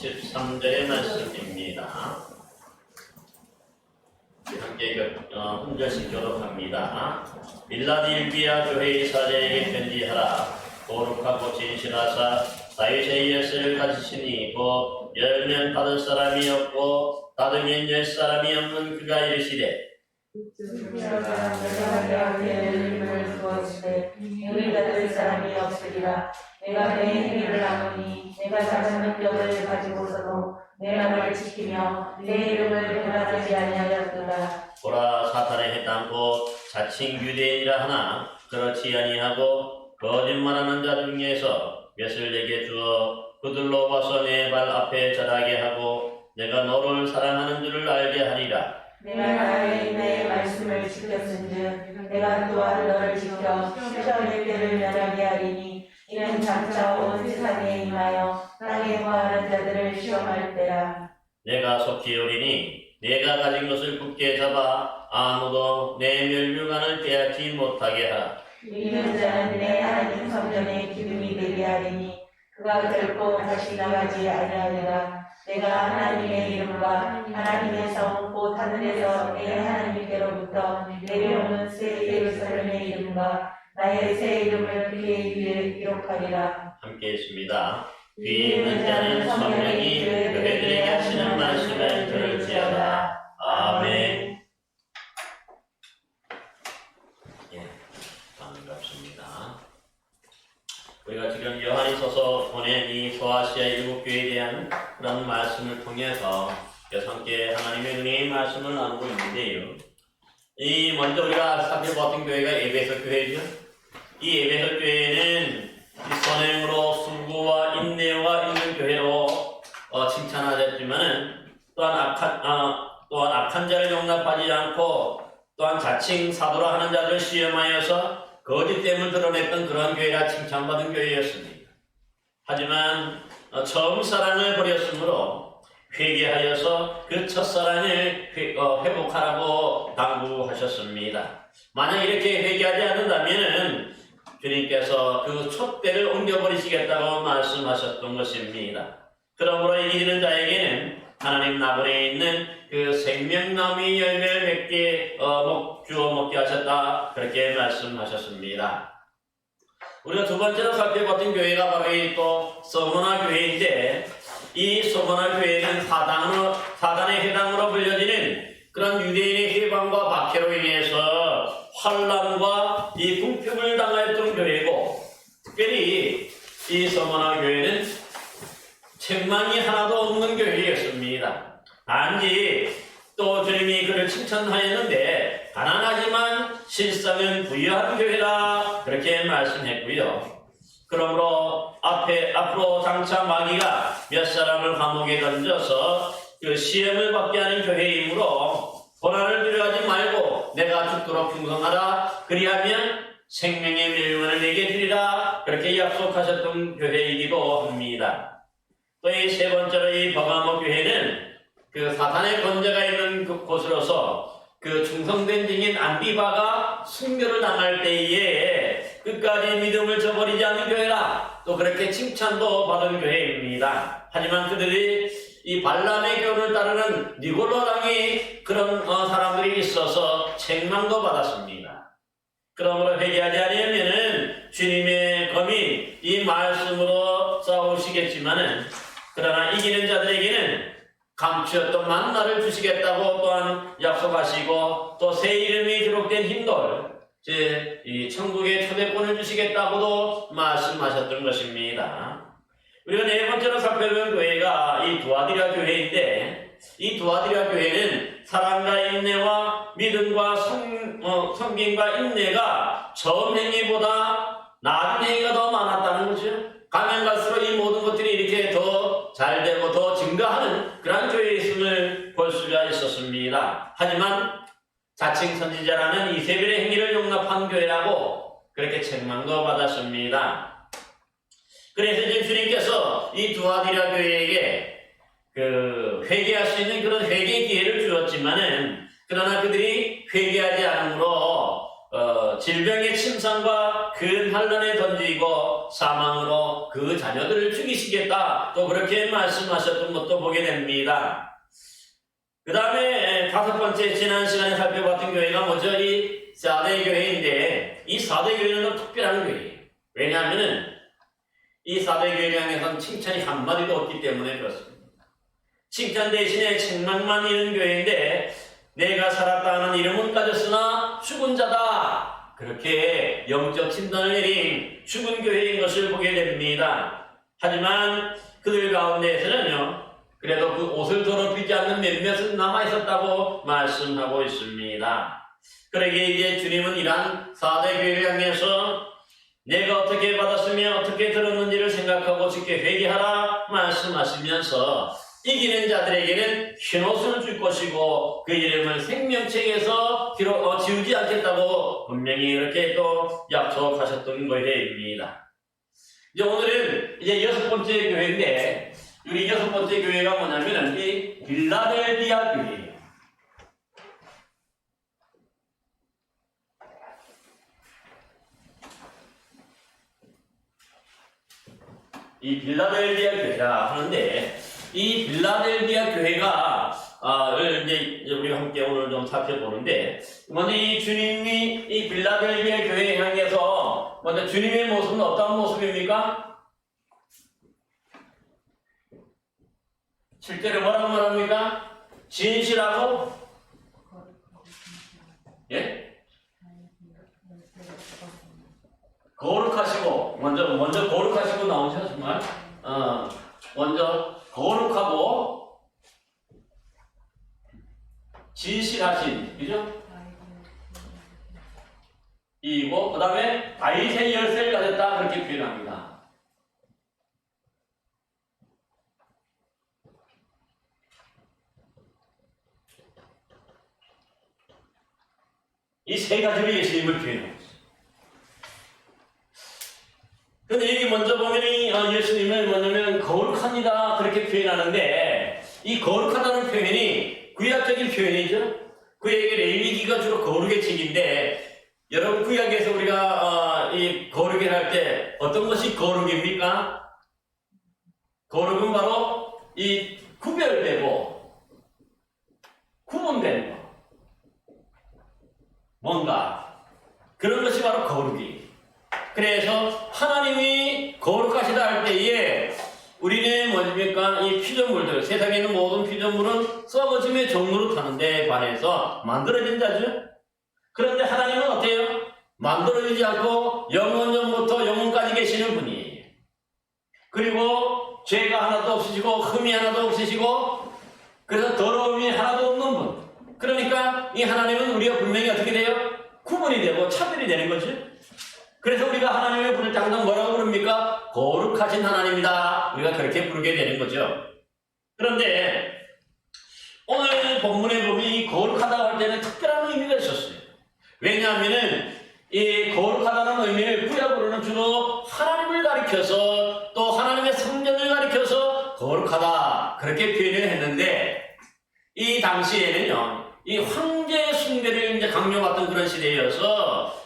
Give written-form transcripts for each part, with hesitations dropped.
13절의 말씀입니다. 함께 한 절씩 교독합니다. 빌라델비아 교회의 사제에게 편지하라. 거룩하고 진실하사 다윗의 예수를 가지시니 곧 열면 받을 사람이 없고 닫으면 열 사람이 없는 그가 이르시되 문을 닫을 사람이 없으리라. 내가 내 행위를 아노니 내가 작은 능력을 가지고서도 내 말을 지키며 내 이름을 변하지 아니하였도다. 보라, 사탄의 해당고 자칭 유대인이라 하나 그렇지 아니하고 거짓말하는 자 중에서 몇을 내게 주어 그들로 봐서 내 발 앞에 절하게 하고 내가 너를 사랑하는 줄을 알게 하리라. 내가 나의 내 말씀을 지켰은즉 내가 또한 너를 지켜 시험의 때를 면하게 하리니 이는 장차 온 세상에 임하여 땅에 거하는 자들을 시험할 때라. 내가 속히 오리니 내가 가진 것을 굳게 잡아 아무도 내 멸류관을 빼앗지 못하게 하라. 믿는 자는 내 하나님 성전의 기둥이 되게 하리니 그가 결코 다시 나가지 아니하리라. 내가 하나님의 이름과 하나님의 성 곧 하늘에서 내 하나님께로부터 내려오는 새 예루살렘의 이름과 나의 새 이름을 그의 위에 기록하리라. 함께 있습니다. 귀 있는 자는 성령이 교회들에게 하시는 말씀을 들을지어다. 아멘. 예, 반갑습니다. 우리가 지금 요한이서서 보낸 이 소아시아 일곱 교회에 대한 그런 말씀을 통해서 함께 하나님의 은혜의 말씀을 나누고 있는데요. 이 먼저 우리가 살펴봤던 교회가 에베소 교회죠. 이 에베소 교회는 이 선행으로 수고와 인내와 있는 교회로 칭찬하셨지만은 또한 악한 자를 용납하지 않고 또한 자칭 사도라 하는 자들 시험하여서 거짓됨을 드러냈던 그런 교회라 칭찬받은 교회였습니다. 하지만 처음 사랑을 버렸으므로 회개하여서 그 첫사랑을 회복하라고 당부하셨습니다. 만약 이렇게 회개하지 않는다면 주님께서 그 촛대를 옮겨버리시겠다고 말씀하셨던 것입니다. 그러므로 이기는 자에게는 하나님 나번에 있는 그 생명나무 열매를 맺게 주어 먹게 하셨다, 그렇게 말씀하셨습니다. 우리가 두 번째로 살펴봤던 교회가 바로 이 또 서머나 교회인데, 이 서머나 교회는 사단의 해당으로 불려지는 그런 유대인의 해방과 박해로 인해서 환란과 이 궁핍을 당하였던 교회고, 특별히 이 서머나 교회는 책망이 하나도 없는 교회였습니다. 단지 또 주님이 그를 칭찬하였는데 가난하지만 실상은 부유한 교회다, 그렇게 말씀했고요. 그러므로 앞으로 장차 마귀가 몇 사람을 감옥에 던져서 그 시험을 받게 하는 교회이므로 고난을 두려워하지 말고 내가 죽도록 충성하라, 그리하면 생명의 멸류관을 내게 주리라, 그렇게 약속하셨던 교회이기도 합니다. 또 이 세 번째로 이 버가모 교회는 그 사탄의 권세가 있는 그 곳으로서 그 충성된 증인 안디바가 순교를 당할 때에 끝까지 믿음을 저버리지 않는 교회라, 또 그렇게 칭찬도 받은 교회입니다. 하지만 그들이 이 발람의 교훈을 따르는 니골로당이 그런 사람들이 있어서 책망도 받았습니다. 그러므로 회개하지 않으면은 주님의 검이 이 말씀으로 싸우시겠지만은, 그러나 이기는 자들에게는 감추었던 만나를 주시겠다고 또한 약속하시고, 또 새 이름이 기록된 흰돌, 즉 이 천국의 초대권을 주시겠다고도 말씀하셨던 것입니다. 우리가 네 번째로 살펴본 교회가 이 두아디라 교회인데, 이 두아디라 교회는 사랑과 인내와 믿음과 섬김과 인내가 처음 행위보다 낮은 행위가 더 많았다는 거죠. 가면 갈수록 이 모든 것들이 이렇게 더 잘 되고 더 증가하는 그런 교회에 있음을 볼 수가 있었습니다. 하지만 자칭 선지자라는 이세벨의 행위를 용납한 교회라고 그렇게 책망도 받았습니다. 그래서 지금 주님께서 이 두아디라 교회에게 그 회개할 수 있는 그런 회개 기회를 주었지만은, 그러나 그들이 회개하지 않으므로 질병의 침상과 큰 환란에 던지고 사망으로 그 자녀들을 죽이시겠다. 또 그렇게 말씀하셨던 것도 보게 됩니다. 그 다음에 다섯 번째, 지난 시간에 살펴봤던 교회가 뭐죠? 이 사대 교회인데, 이 사대 교회는 특별한 교회예요. 왜냐하면은 이 사대 교회를 향해서는 칭찬이 한마디도 없기 때문에 그렇습니다. 칭찬 대신에 책망만 있는 교회인데, 내가 살았다 하는 이름은 가졌으나 죽은 자다. 그렇게 영적 진단을 내린 죽은 교회인 것을 보게 됩니다. 하지만 그들 가운데에서는요, 그래도 그 옷을 더럽히지 않는 몇몇은 남아있었다고 말씀하고 있습니다. 그러기에 이제 주님은 이러한 사대 교회를 향해서 내가 어떻게 받았으며 어떻게 들었는지를 생각하고 쉽게 회개하라 말씀하시면서 이기는 자들에게는 흰옷을 줄 것이고 그 이름을 생명책에서 지우지 않겠다고 분명히 이렇게 또 약속하셨던 것입니다. 이제 오늘은 이제 여섯 번째 교회인데, 우리 여섯 번째 교회가 뭐냐면은 이 빌라델비아 교회예요. 이 빌라델비아 교회라 하는데, 이 빌라델비아 교회가 이제 우리가 함께 오늘 좀 살펴보는데, 먼저 이 주님이 이 빌라델비아 교회에 향해서 먼저 주님의 모습은 어떤 모습입니까? 실제로 뭐라고 말합니까? 진실하고, 예? 거룩하시고, 먼저 거룩하시고 나오죠, 정말. 먼저 거룩하고, 진실하신, 그죠? 이고, 그 다음에 다윗의 열쇠를 가졌다, 그렇게 표현합니다. 이 세 가지로 예수님을 표현합니다. 근데 여기 먼저 보면 예수님을 뭐냐면 거룩합니다 그렇게 표현하는데, 이 거룩하다는 표현이 구약적인 표현이죠. 구약의 레위기가 주로 거룩의 책인데, 여러분 구약에서 우리가 이 거룩을 할 때 어떤 것이 거룩입니까? 거룩은 바로 이 구별되고 구분된 것, 뭔가 그런 것이 바로 거룩이에요. 그래서 하나님이 거룩하시다 할 때에 우리는 뭡니까? 이 피조물들, 세상에 있는 모든 피조물은 썩어짐의 종로로 타는데 관해서 만들어진 자죠. 그런데 하나님은 어때요? 만들어지지 않고 영원전부터 영원까지 계시는 분이에요. 그리고 죄가 하나도 없으시고 흠이 하나도 없으시고, 그래서 더러움이 하나도 없는 분. 그러니까 이 하나님은 우리가 분명히 어떻게 돼요? 구분이 되고 차별이 되는 거죠. 그래서 우리가 하나님을 부를 때 항상 뭐라고 부릅니까? 거룩하신 하나님이다. 우리가 그렇게 부르게 되는 거죠. 그런데 오늘 본문에 보면 이 거룩하다고 할 때는 특별한 의미가 있었어요. 왜냐하면은 이 거룩하다는 의미를 구약으로는 주로 하나님을 가리켜서 또 하나님의 성전을 가리켜서 거룩하다 그렇게 표현을 했는데, 이 당시에는요, 이 황제 숭배를 이제 강요받던 그런 시대여서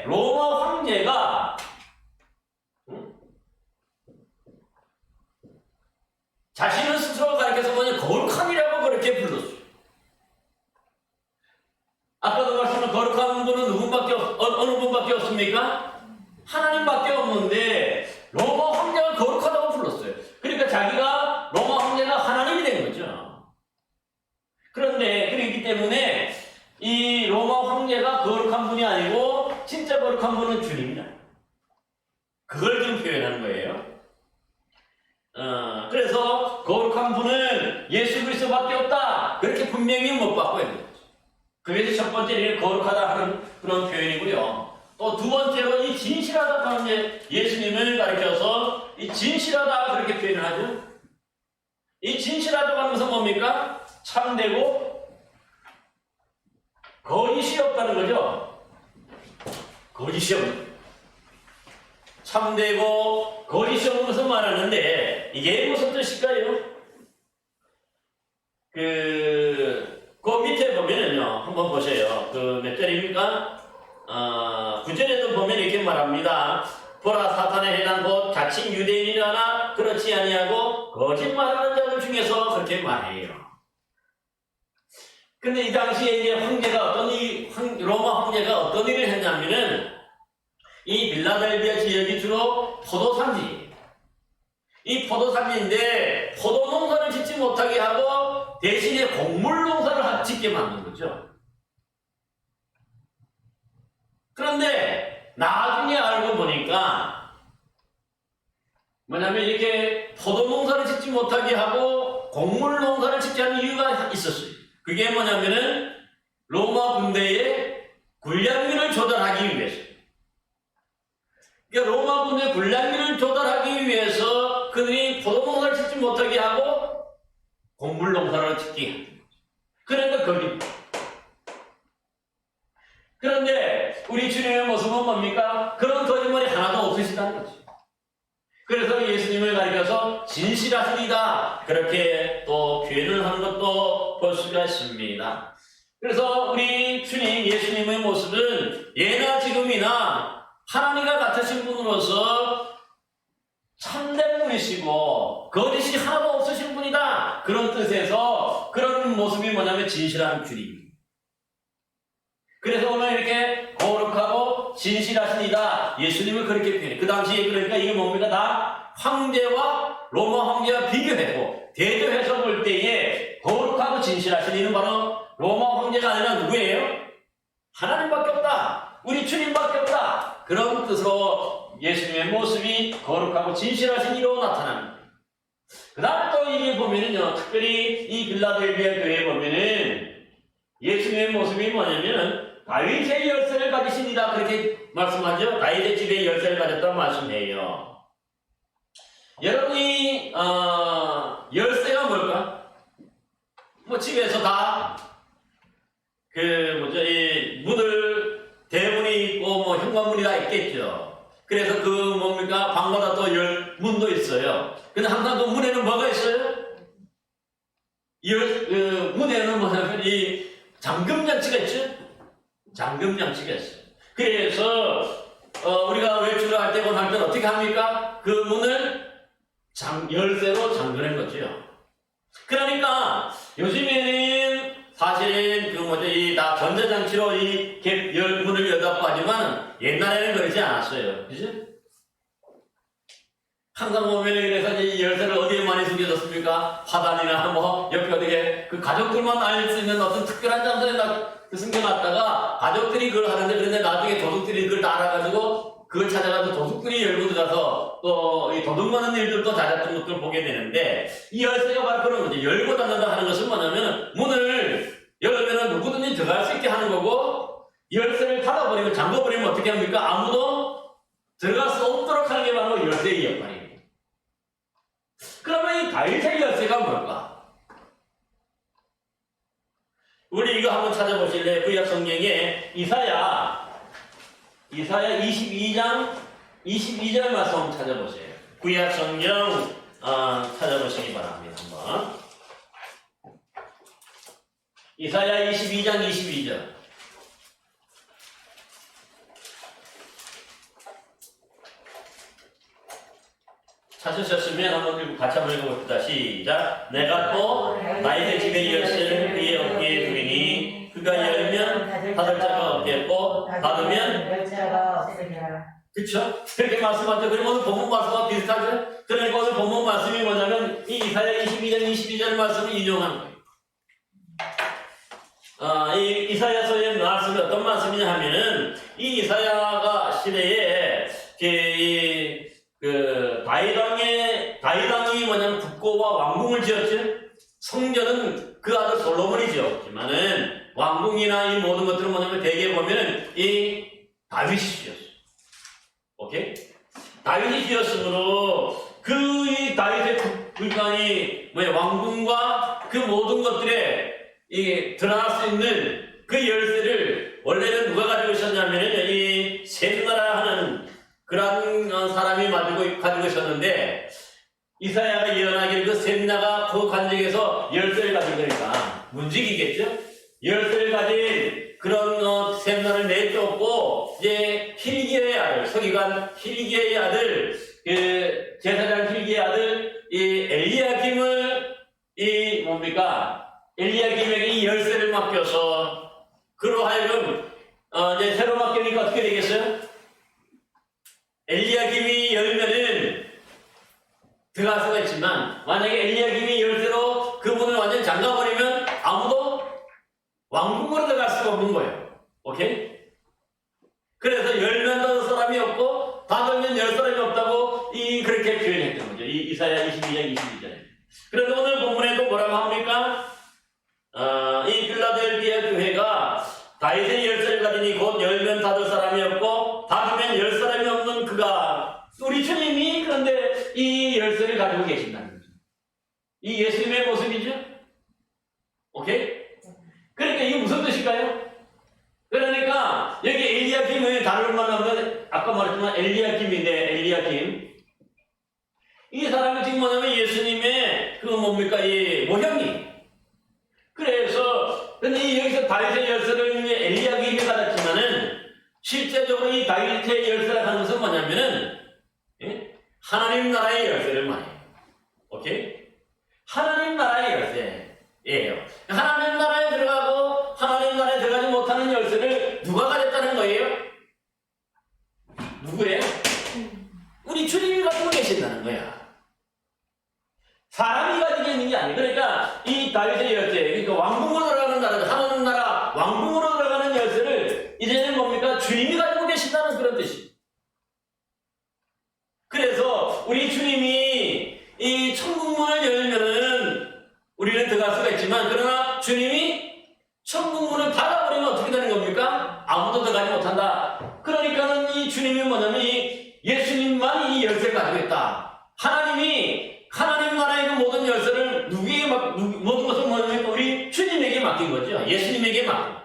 로마 황제가 자신을 스스로 가리켜서 먼저 거룩함이라고 그렇게 불렀어요. 아까도 말씀한 거룩한 분은 어느 분밖에 없습니까? 하나님밖에 없는데 로마 황제가 거룩하다고 불렀어요. 그러니까 자기가 로마 황제가 하나님이 된 거죠. 그런데 그렇기 때문에 이 로마 황제가 거룩한 분이 아니고 진짜 거룩한 분은 주님이다. 그걸 좀 표현하는 거예요. 그래서 거룩한 분은 예수 그리스도밖에 없다. 그렇게 분명히 못 받고 있는 거죠. 그래서 첫 번째는 거룩하다 하는 그런 표현이고요. 또 두 번째로 이 진실하다 하는 예수님을 가리켜서 이 진실하다 그렇게 표현을 하죠. 이 진실하다고 하면서 뭡니까? 참되고 거짓이 없다는 거죠. 거짓이 없는, 참되고 거짓이 없는 것을 말하는데, 이게 무슨 뜻일까요? 그 밑에 보면은요, 한번 한번 보세요. 그 몇 절입니까? 9절에도 보면 이렇게 말합니다. 보라 사탄에 해당 곧 자칭 유대인이라나 그렇지 아니하고 거짓말하는 자들 중에서 그렇게 말해요. 근데 이 당시에 이제 로마 황제가 어떤 일을 했냐면은 이 빌라델비아 지역이 주로 포도산지예요. 이 포도산지인데 포도 농사를 짓지 못하게 하고 대신에 곡물 농사를 짓게 만든 거죠. 그런데 나중에 알고 보니까 뭐냐면 이렇게 포도 농사를 짓지 못하게 하고 곡물 농사를 짓게 하는 이유가 있었어요. 그게 뭐냐면은 로마 군대의 군량미를 조달하기 위해서. 그러니까 로마 군대의 군량미를 조달하기 위해서 그들이 포도 농사를 짓지 못하게 하고 곡물 농사를 짓게 합니다. 그러니까 거기. 그런데 우리 주님의 모습은 뭡니까? 그런 거짓말이 하나도 없으시다는 거죠. 그래서 예수님을 가리켜서 진실하시리다 그렇게 또 표현을 하는 것도 볼 수가 있습니다. 그래서 우리 주님 예수님의 모습은 예나 지금이나 하나님과 같으신 분으로서 참된 분이시고 거짓이 하나도 없으신 분이다 그런 뜻에서 그런 모습이 뭐냐면 진실한 주님. 그래서 오늘 이렇게 거룩하고 진실하시니다 예수님을 그렇게 표현해. 그 당시에 그러니까 이게 뭡니까? 다 황제와 로마 황제와 비교했고 대조해서 볼 때에 거룩하고 진실하신 이는 바로 로마 황제가 아니라 누구예요? 하나님밖에 없다. 우리 주님밖에 없다. 그런 뜻으로 예수님의 모습이 거룩하고 진실하신 이로 나타납니다. 그 다음 또 이게 보면은요, 특별히 이 빌라델비아 교회에 보면은 예수님의 모습이 뭐냐면 다윗의 열쇠를 가지십니다. 그렇게 말씀하죠. 다윗의 집에 열쇠를 가졌다고 말씀해요. 여러분이 열쇠가 뭘까? 뭐 집에서 다 이 문을 대문이 있고 뭐 현관문이 다 있겠죠. 그래서 그 뭡니까? 방마다 또 문도 있어요. 근데 항상 그 문에는 뭐가 있어요? 문에는 뭐냐면 이 잠금장치가 있죠. 잠금장치가 있어요. 그래서 우리가 외출을 할 때 할 때는 어떻게 합니까? 그 문을 열쇠로 잠그는 거죠. 그러니까 요즘에는 사실은 다 전자장치로 이 문을 여닫고 하지만 옛날에는 그러지 않았어요. 그죠? 항상 보면 그래서 이 열쇠를 어디에 많이 숨겨졌습니까? 화단이나 뭐 옆에 어디에 그 가족들만 알 수 있는 어떤 특별한 장소에 숨겨놨다가 가족들이 그걸 하는데 그런데 나중에 도둑들이 그걸 다 알아가지고 그걸 찾아가서 도둑들이 열고 들어가서 또 이 도둑 많은 일들도 잦았던 것들을 보게 되는데 이 열쇠가 바로 그런 거죠. 열고 닫는다 하는 것은 뭐냐면 문을 열면은 누구든지 들어갈 수 있게 하는 거고 열쇠를 닫아버리면 잠궈버리면 어떻게 합니까? 아무도 들어갈 수 없도록 하는 게 바로 열쇠의 역할입니다. 그러면 이 다윗의 열쇠가 뭘까? 우리 이거 한번 찾아보실래요? 구약 성경에 이사야 22장 22절 말씀 한번 찾아보세요. 구약 성경 찾아보시기 바랍니다. 한번 이사야 22장 22절 찾으셨으면 한번 같이 한번 읽어봅시다. 시작. 내가 또 다윗의 집의 열쇠를 그의 어깨에 두리니 그가 열면 닫을 자가 없겠고 닫으면 열 자가 없으리라. 그쵸? 그렇게 말씀하죠. 그리고 오늘 본문 말씀과 비슷하죠? 그러니까 오늘 본문 말씀이 뭐냐면 이 이사야 22장 22절 말씀을 인용하는 거예요. 이 이사야서의 말씀이 어떤 말씀이냐 하면은 이 이사야가 시대에 다윗왕이 뭐냐면 국고와 왕궁을 지었죠. 성전은 그 아들 솔로몬이 지었지만은 왕궁이나 이 모든 것들은 뭐냐면 대개 보면은 이 다윗이 지었어요. 오케이? 다윗이 지었으므로 이 다윗의 국간이 왕궁과 그 모든 것들에 드러날 수 있는 그 열쇠를 원래는 누가 가지고 있었냐면은 이 셈나라 하는 그런 사람이 가지고 있었는데 이사야가 예언하기를 그 셈나가 그 관정에서 열쇠를 가지고 있으니까 문지기겠죠? 열쇠를 가진 그런 셈나를 내쫓고 이제 hil기야의 아들, 서기관 hil기야의 아들, 그 제사장 hil기야의 아들 이 엘리야김을 이 뭡니까? 엘리야김에게 이 열쇠를 맡겨서 그로 하여금 이제 새로 맡기니까 어떻게 되겠어요? 엘리야김이 열면은 들어갈 수가 있지만 만약에 엘리야김이 열쇠로 그 문을 완전히 잠가버리면 아무도 왕궁으로 들어갈 수가 없는 거예요. 오케이? 그래서 열면 닫을 사람이 없고 닫으면 열 사람이 없다고 그렇게 표현했던 거죠. 이사야 22장 22절에. 그런데 오늘 본문에도 뭐라고 합니까? 이 필라델피아 교회가 다윗의 열쇠를 가지니 곧 열면 닫을 사람이 없고 닫으면 열 사람이 없는 그가 우리 주님이 그런데 이 열쇠를 가지고 계신다는 거죠. 이 예수님의 모습이죠. 오케이? 그러니까 이게 무슨 뜻일까요? 그러니까 여기 엘리야김을 다룰 만하면 아까 말했지만 엘리야김인데 엘리야김 이 사람이 지금 뭐냐면 예수님의 그 뭡니까 이 모형이 그래서 근데 여기서 다윗의 열쇠를 엘리야김이 받았지만은 실제적으로 이 다윗의 열쇠를 하는 것은 뭐냐면은 하나님 나라의 열쇠를 말해요. 오케이? 하나님 나라의 열쇠예요. 하나님 나라에 들어가고 하나님 나라에 들어가지 못하는 열쇠를 누가 가졌다는 거예요? 누구예요? 우리 주님이 가지고 계신다는 거야. 사람이 가지고 있는 게 아니에요. 그러니까 이 다윗의 열쇠, 그러니까 왕궁으로 들어가는 나라, 하나님 나라 왕궁으로 들어가는 열쇠를 이제는 뭡니까? 주님이 가지고 계신다는 그런 뜻이에요. 그래서 우리 주님이 이 천국문을 열면은 우리는 들어갈 수가 있지만 그러나 주님이 천국문을 닫아버리면 어떻게 되는 겁니까? 아무도 들어가지 못한다. 그러니까는 이 주님이 뭐냐면 이 예수님만 이 열쇠를 가지고 있다. 하나님이 하나님 나라의 그 모든 열쇠를 누구에게 모든 것을 뭐냐면 우리 주님에게 맡긴 거죠. 예수님에게 맡긴.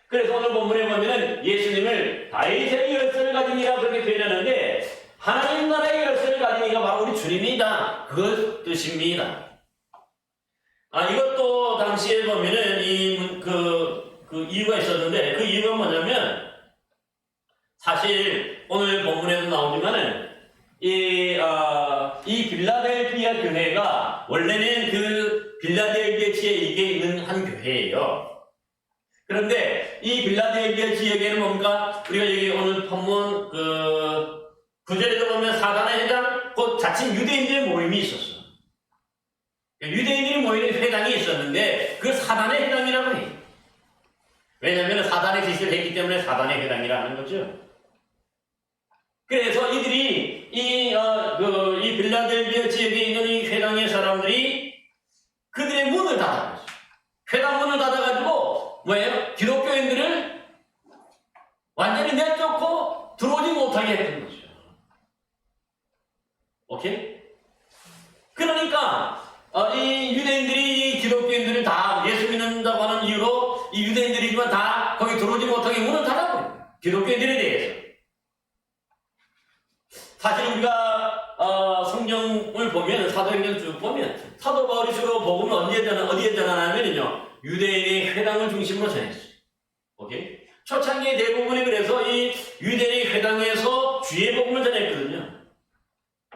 그래서 오늘 본문에 보면은 예수님을 다윗의 열쇠를 가진 이라 그렇게 표현하는데 하나님 나라의 열쇠를 가진 이가 바로 우리 주님이다. 그 뜻입니다. 이것도 당시에 보면은 그 이유가 있었는데 그 이유가 뭐냐면 사실 오늘 본문에도 나오지만은 이 빌라델피아 교회가 원래는 그 빌라델피아 지역에 있는 한 교회예요. 그런데 이 빌라델피아 지역에는 뭡니까? 우리가 여기 오늘 본문 그 9절에도 보면 사단의 회당, 곧 자칭 유대인들의 모임이 있었어. 유대인들이 모이는 회당이 있었는데 그 사단의 회당이라고 해요. 왜냐하면 사단의 짓을 했기 때문에 사단의 회당이라 하는 거죠. 그래서 이들이 이 빌라델피아 지역에 있는 이 회당의 사람들이 그들의 문을 닫아버렸어요. 회당 문을 닫아가지고 뭐예요? 기독교인들을 완전히 내쫓고 들어오지 못하게 했던 거죠. 오케이? 그러니까 이 유대인들이 기독교인들을 다 예수 믿는다고 하는 이유로 이 유대인들이지만 다 거기 들어오지 못하게 문을 닫아버려요. 기독교인들에 대해서. 사실 우리가 성경을 보면 사도행전 쭉 보면 사도 바울이 주로 복음을 어디에 전하냐면요 유대인의 회당을 중심으로 전했어요. 오케이? 초창기의 대부분이 그래서 이 유대인의 회당에서 주의 복음을 전했거든요.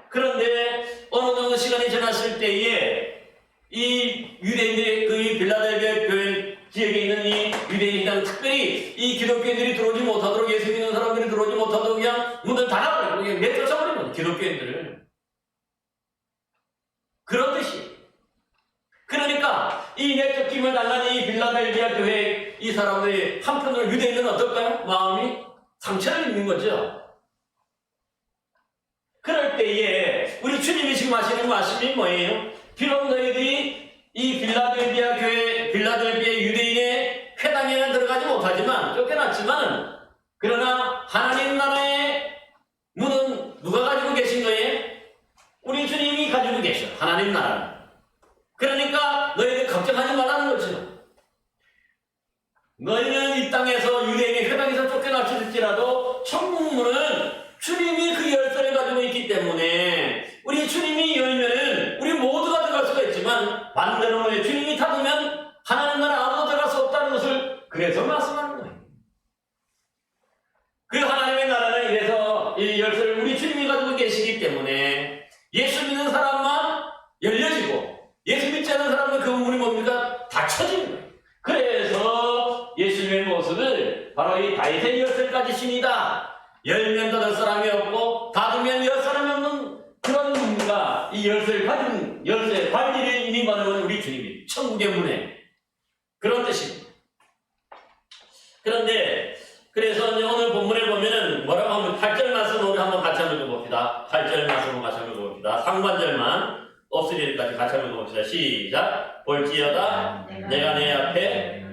그런데 어느 정도 시간이 지났을 때에 이 유대인들의 그 빌라델피아 교회 지역에 있는 이 유대인 회당 특별히 이 기독교인들이 들어오지 못하도록 예수 믿는 사람들이 들어오지 못하도록 그냥 문을 닫아버리고 그냥 내쫓아버리는 거예요. 기독교인들을. 그런 뜻이에요. 그러니까 이 내쫓김을 당한 이 빌라델피아 교회 이 사람들이 한편으로 유대인들은 어떨까요? 마음이 상처를 입는 거죠. 그럴 때에 우리 주님이 지금 하시는 말씀이 뭐예요? 비록 너희들이 이 빌라델피아 교회, 빌라델피아 유대인의 회당에는 들어가지 못하지만 쫓겨났지만 그러나 하나님 나라의 문은 누가 가지고 계신 거예요? 우리 주님이 가지고 계셔. 하나님 나라는. 그러니까 너희들 걱정하지 말라는 거죠. 너희는 이 땅에서 유대인의 회당에서 쫓겨날지라도 천국문은 주님이 그 열쇠를 가지고 있기 때문에 우리 주님이 열면은 우리 모두가 들어갈 수가 있지만 반대로 주님이 닫으면 하나님 나라 이 열쇠를 가진 열쇠 관리인이 바로 우리 주님이 천국의 문에 그런 뜻입니다. 그런데 그래서 이제 오늘 본문에 보면은 뭐라고 하면 8절 말씀을 우리 한번 같이 한번 읽어봅시다. 8절 말씀을 같이 한번 읽어봅시다. 상반절만 없으리까지 같이 한번 읽어봅시다. 시작. 볼지어다 내가 내 앞에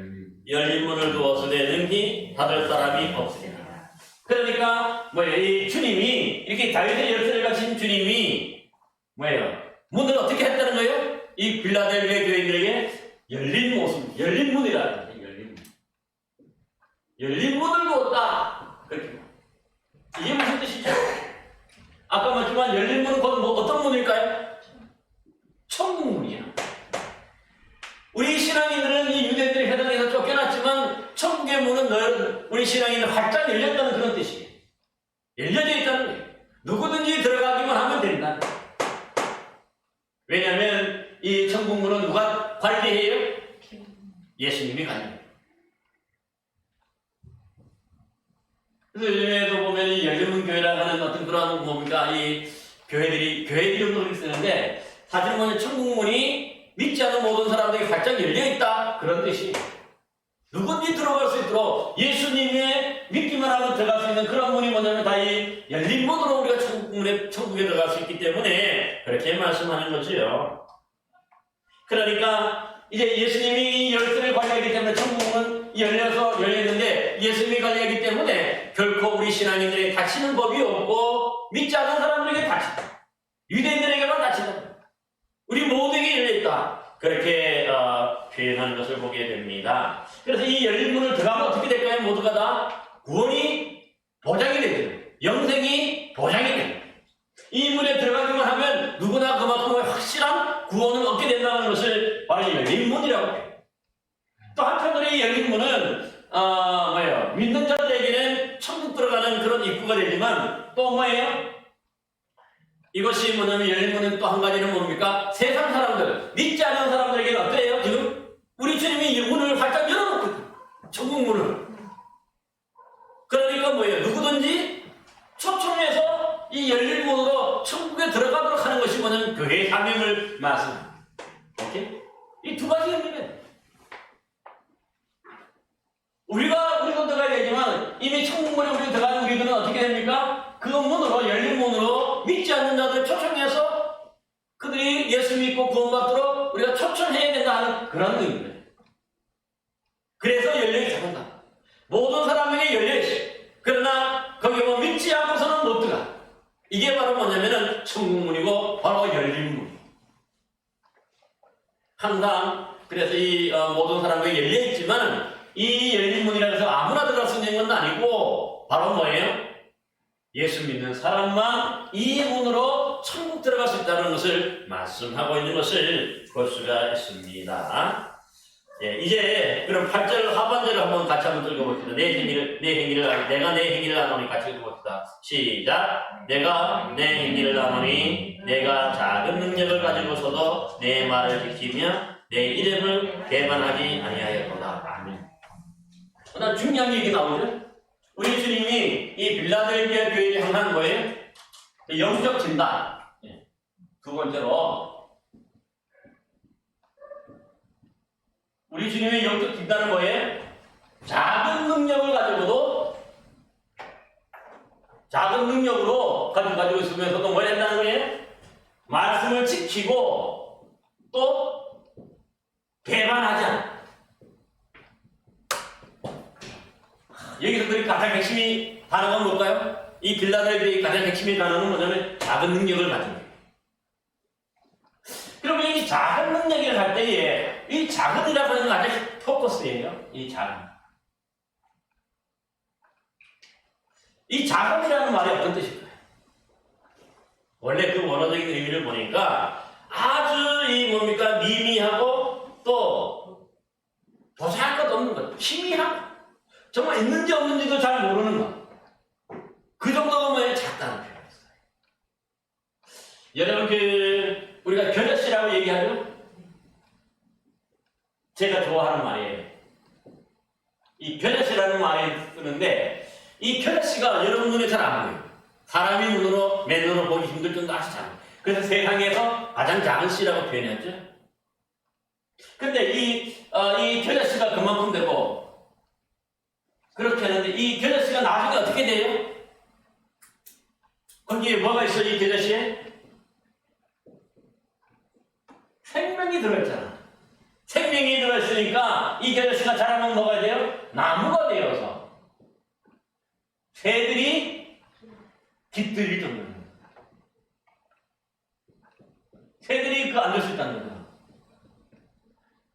열린 문을 두었으되 능히 닫을 사람이 없으리라. 그러니까 뭐예요? 이 주님이 이렇게 다윗의 열쇠를 가진 주님이 뭐예요? 문을 어떻게 했다는 거예요? 이 빌라델비아 교인들에게 열린 모습, 열린 문이라는 거예요. 열린 문. 열린 문을 두었다. 그렇게. 이게 무슨 뜻이죠? 아까 말했지만 열린 문은 곧 뭐 어떤 문일까요? 천국 문이야. 우리 신앙인들은 이 유대인들의 해당에서 쫓겨났지만 천국의 문은 우리 신앙인들 활짝 열렸다는 그런 뜻이에요. 열려져 있다는 거예요. 누구든지 들어가기만 하면 된다. 왜냐하면 이 천국 문은 누가 관리해요? 예수님이 관리해요. 그래서 요즘에도 보면 이 열린문 교회라고 하는 어떤 그런 뭡니까 이 교회들이 이름으로 쓰는데 사실 뭐냐 천국문이 믿지 않는 모든 사람들이 활짝 열려있다 그런 뜻이 누구든지 들어갈 수 있도록 예수님의 믿기만 하면 들어갈 수 있는 그런 문이 뭐냐면 다 이 열린 문으로 우리가 천국에 들어갈 수 있기 때문에 그렇게 말씀하는 거지요. 그러니까 이제 예수님이 열쇠를 관리하기 때문에 천국은 열렸는데 예수님이 관리하기 때문에 결코 우리 신앙인들에게 닫히는 법이 없고 믿지 않는 사람들에게 닫힌다. 유대인들에게만 닫힌다. 우리 모두에게 열려있다. 그렇게 표현하는 것을 보게 됩니다. 그래서 이 열린 문을 들어가면 어떻게 될까요? 모두가 다 구원이 보장이 되죠. 영생이 보장이 됩니다. 이 문에 들어가기만 하면 누구나 그만큼 확실한 구원을 얻게 된다는 것을 바로 열린 문이라고 해요. 또 한편으로 이 열린 문은 뭐예요? 믿는 자들에게는 천국 들어가는 그런 입구가 되지만 또 뭐예요? 이것이 뭐냐면 열린 문은 또 한 가지는 뭡니까? 세상 사람들, 믿지 않는 사람들에게는 어때요? 지금 우리 주님이 이 문을 활짝 열어놓고 천국 문을. 그러니까 뭐예요? 누구든지 초청해서 이 열린 문으로 천국에 들어가도록 하는 것이 뭐냐면 교회의 사명을 말씀합니다. 오케이? 이 두 가지 의미입니다. 우리도 들어가야 되지만 이미 천국문에 우리 들어가는 우리들은 어떻게 됩니까? 그 문으로 열린 문으로 믿지 않는 자들 초청해서 그들이 예수 믿고 구원받도록 우리가 초청해야 된다 하는 그런 의미입니다. 그래서 열려있지 않는다. 모든 사람에게 열려있어. 그러나 거기 뭐 믿지 않고서는 못 들어가. 이게 바로 뭐냐면은 천국문이고 바로 열린 문. 항상 그래서 이 모든 사람에게 열려있지만 이 열린 문이라 해서 아무나 들어갈 수 있는 건 아니고 바로 뭐예요? 예수 믿는 사람만 이 문으로 천국 들어갈 수 있다는 것을 말씀하고 있는 것을 볼 수가 있습니다. 예, 이제 그럼 8절 하반절을 한번 같이 한번 읽어봅시다. 내가 내 행위를 하노니 같이 읽어봅시다. 시작. 내가 내 행위를 하노니 내가 작은 능력을 가지고서도 내 말을 지키며 내 이름을 배반하지 아니하였도다. 아멘. 그다음 중요한 얘기 나오죠. 우리 주님이 이 빌라델비아 교회에 항상 뭐예요? 영적 진단. 두 번째로 우리 주님의 영적 진단은 뭐예요? 작은 능력을 가지고도 작은 능력으로 가지고 있으면서도 뭘 했다는 거예요? 말씀을 지키고 또 배반하지 않아. 여기서 그 가장 핵심이 단어가 뭘까요? 이 빌라델비아의 가장 핵심의 단어는 뭐냐면 작은 능력을 가진 거예요. 그러면 이 작은 능력을 할 때에 이 작은이라고 하는 건 아주 포커스예요. 이 작은. 이 작은이라는 말이 어떤 뜻일까요? 원래 그 원어적인 의미를 보니까 아주 이 뭡니까 미미하고 또 보잘것없는 것, 희미하고 정말 있는지 없는지도 잘 모르는 것. 그 정도가 뭐예요? 작다는 표현이었어요. 여러분 우리가 겨자씨라고 얘기하죠? 제가 좋아하는 말이에요. 이 겨자씨라는 말을 쓰는데 이 겨자씨가 여러분 눈에 잘 안 보여요. 사람이 맨눈으로 보기 힘들 정도 아시잖아요. 그래서 세상에서 가장 작은 씨라고 표현했죠. 근데 이 겨자씨가 그만큼 되고, 그렇게 하는데, 이 겨자씨가 나중에 어떻게 돼요? 거기에 뭐가 있어, 이 겨자씨에? 생명이 들어있잖아. 생명이 들어있으니까 이 겨자씨가 자라면 뭐가 돼요? 나무가 되어서 새들이 깃들일 정도로. 새들이 그 앉을 수 있다는 거죠.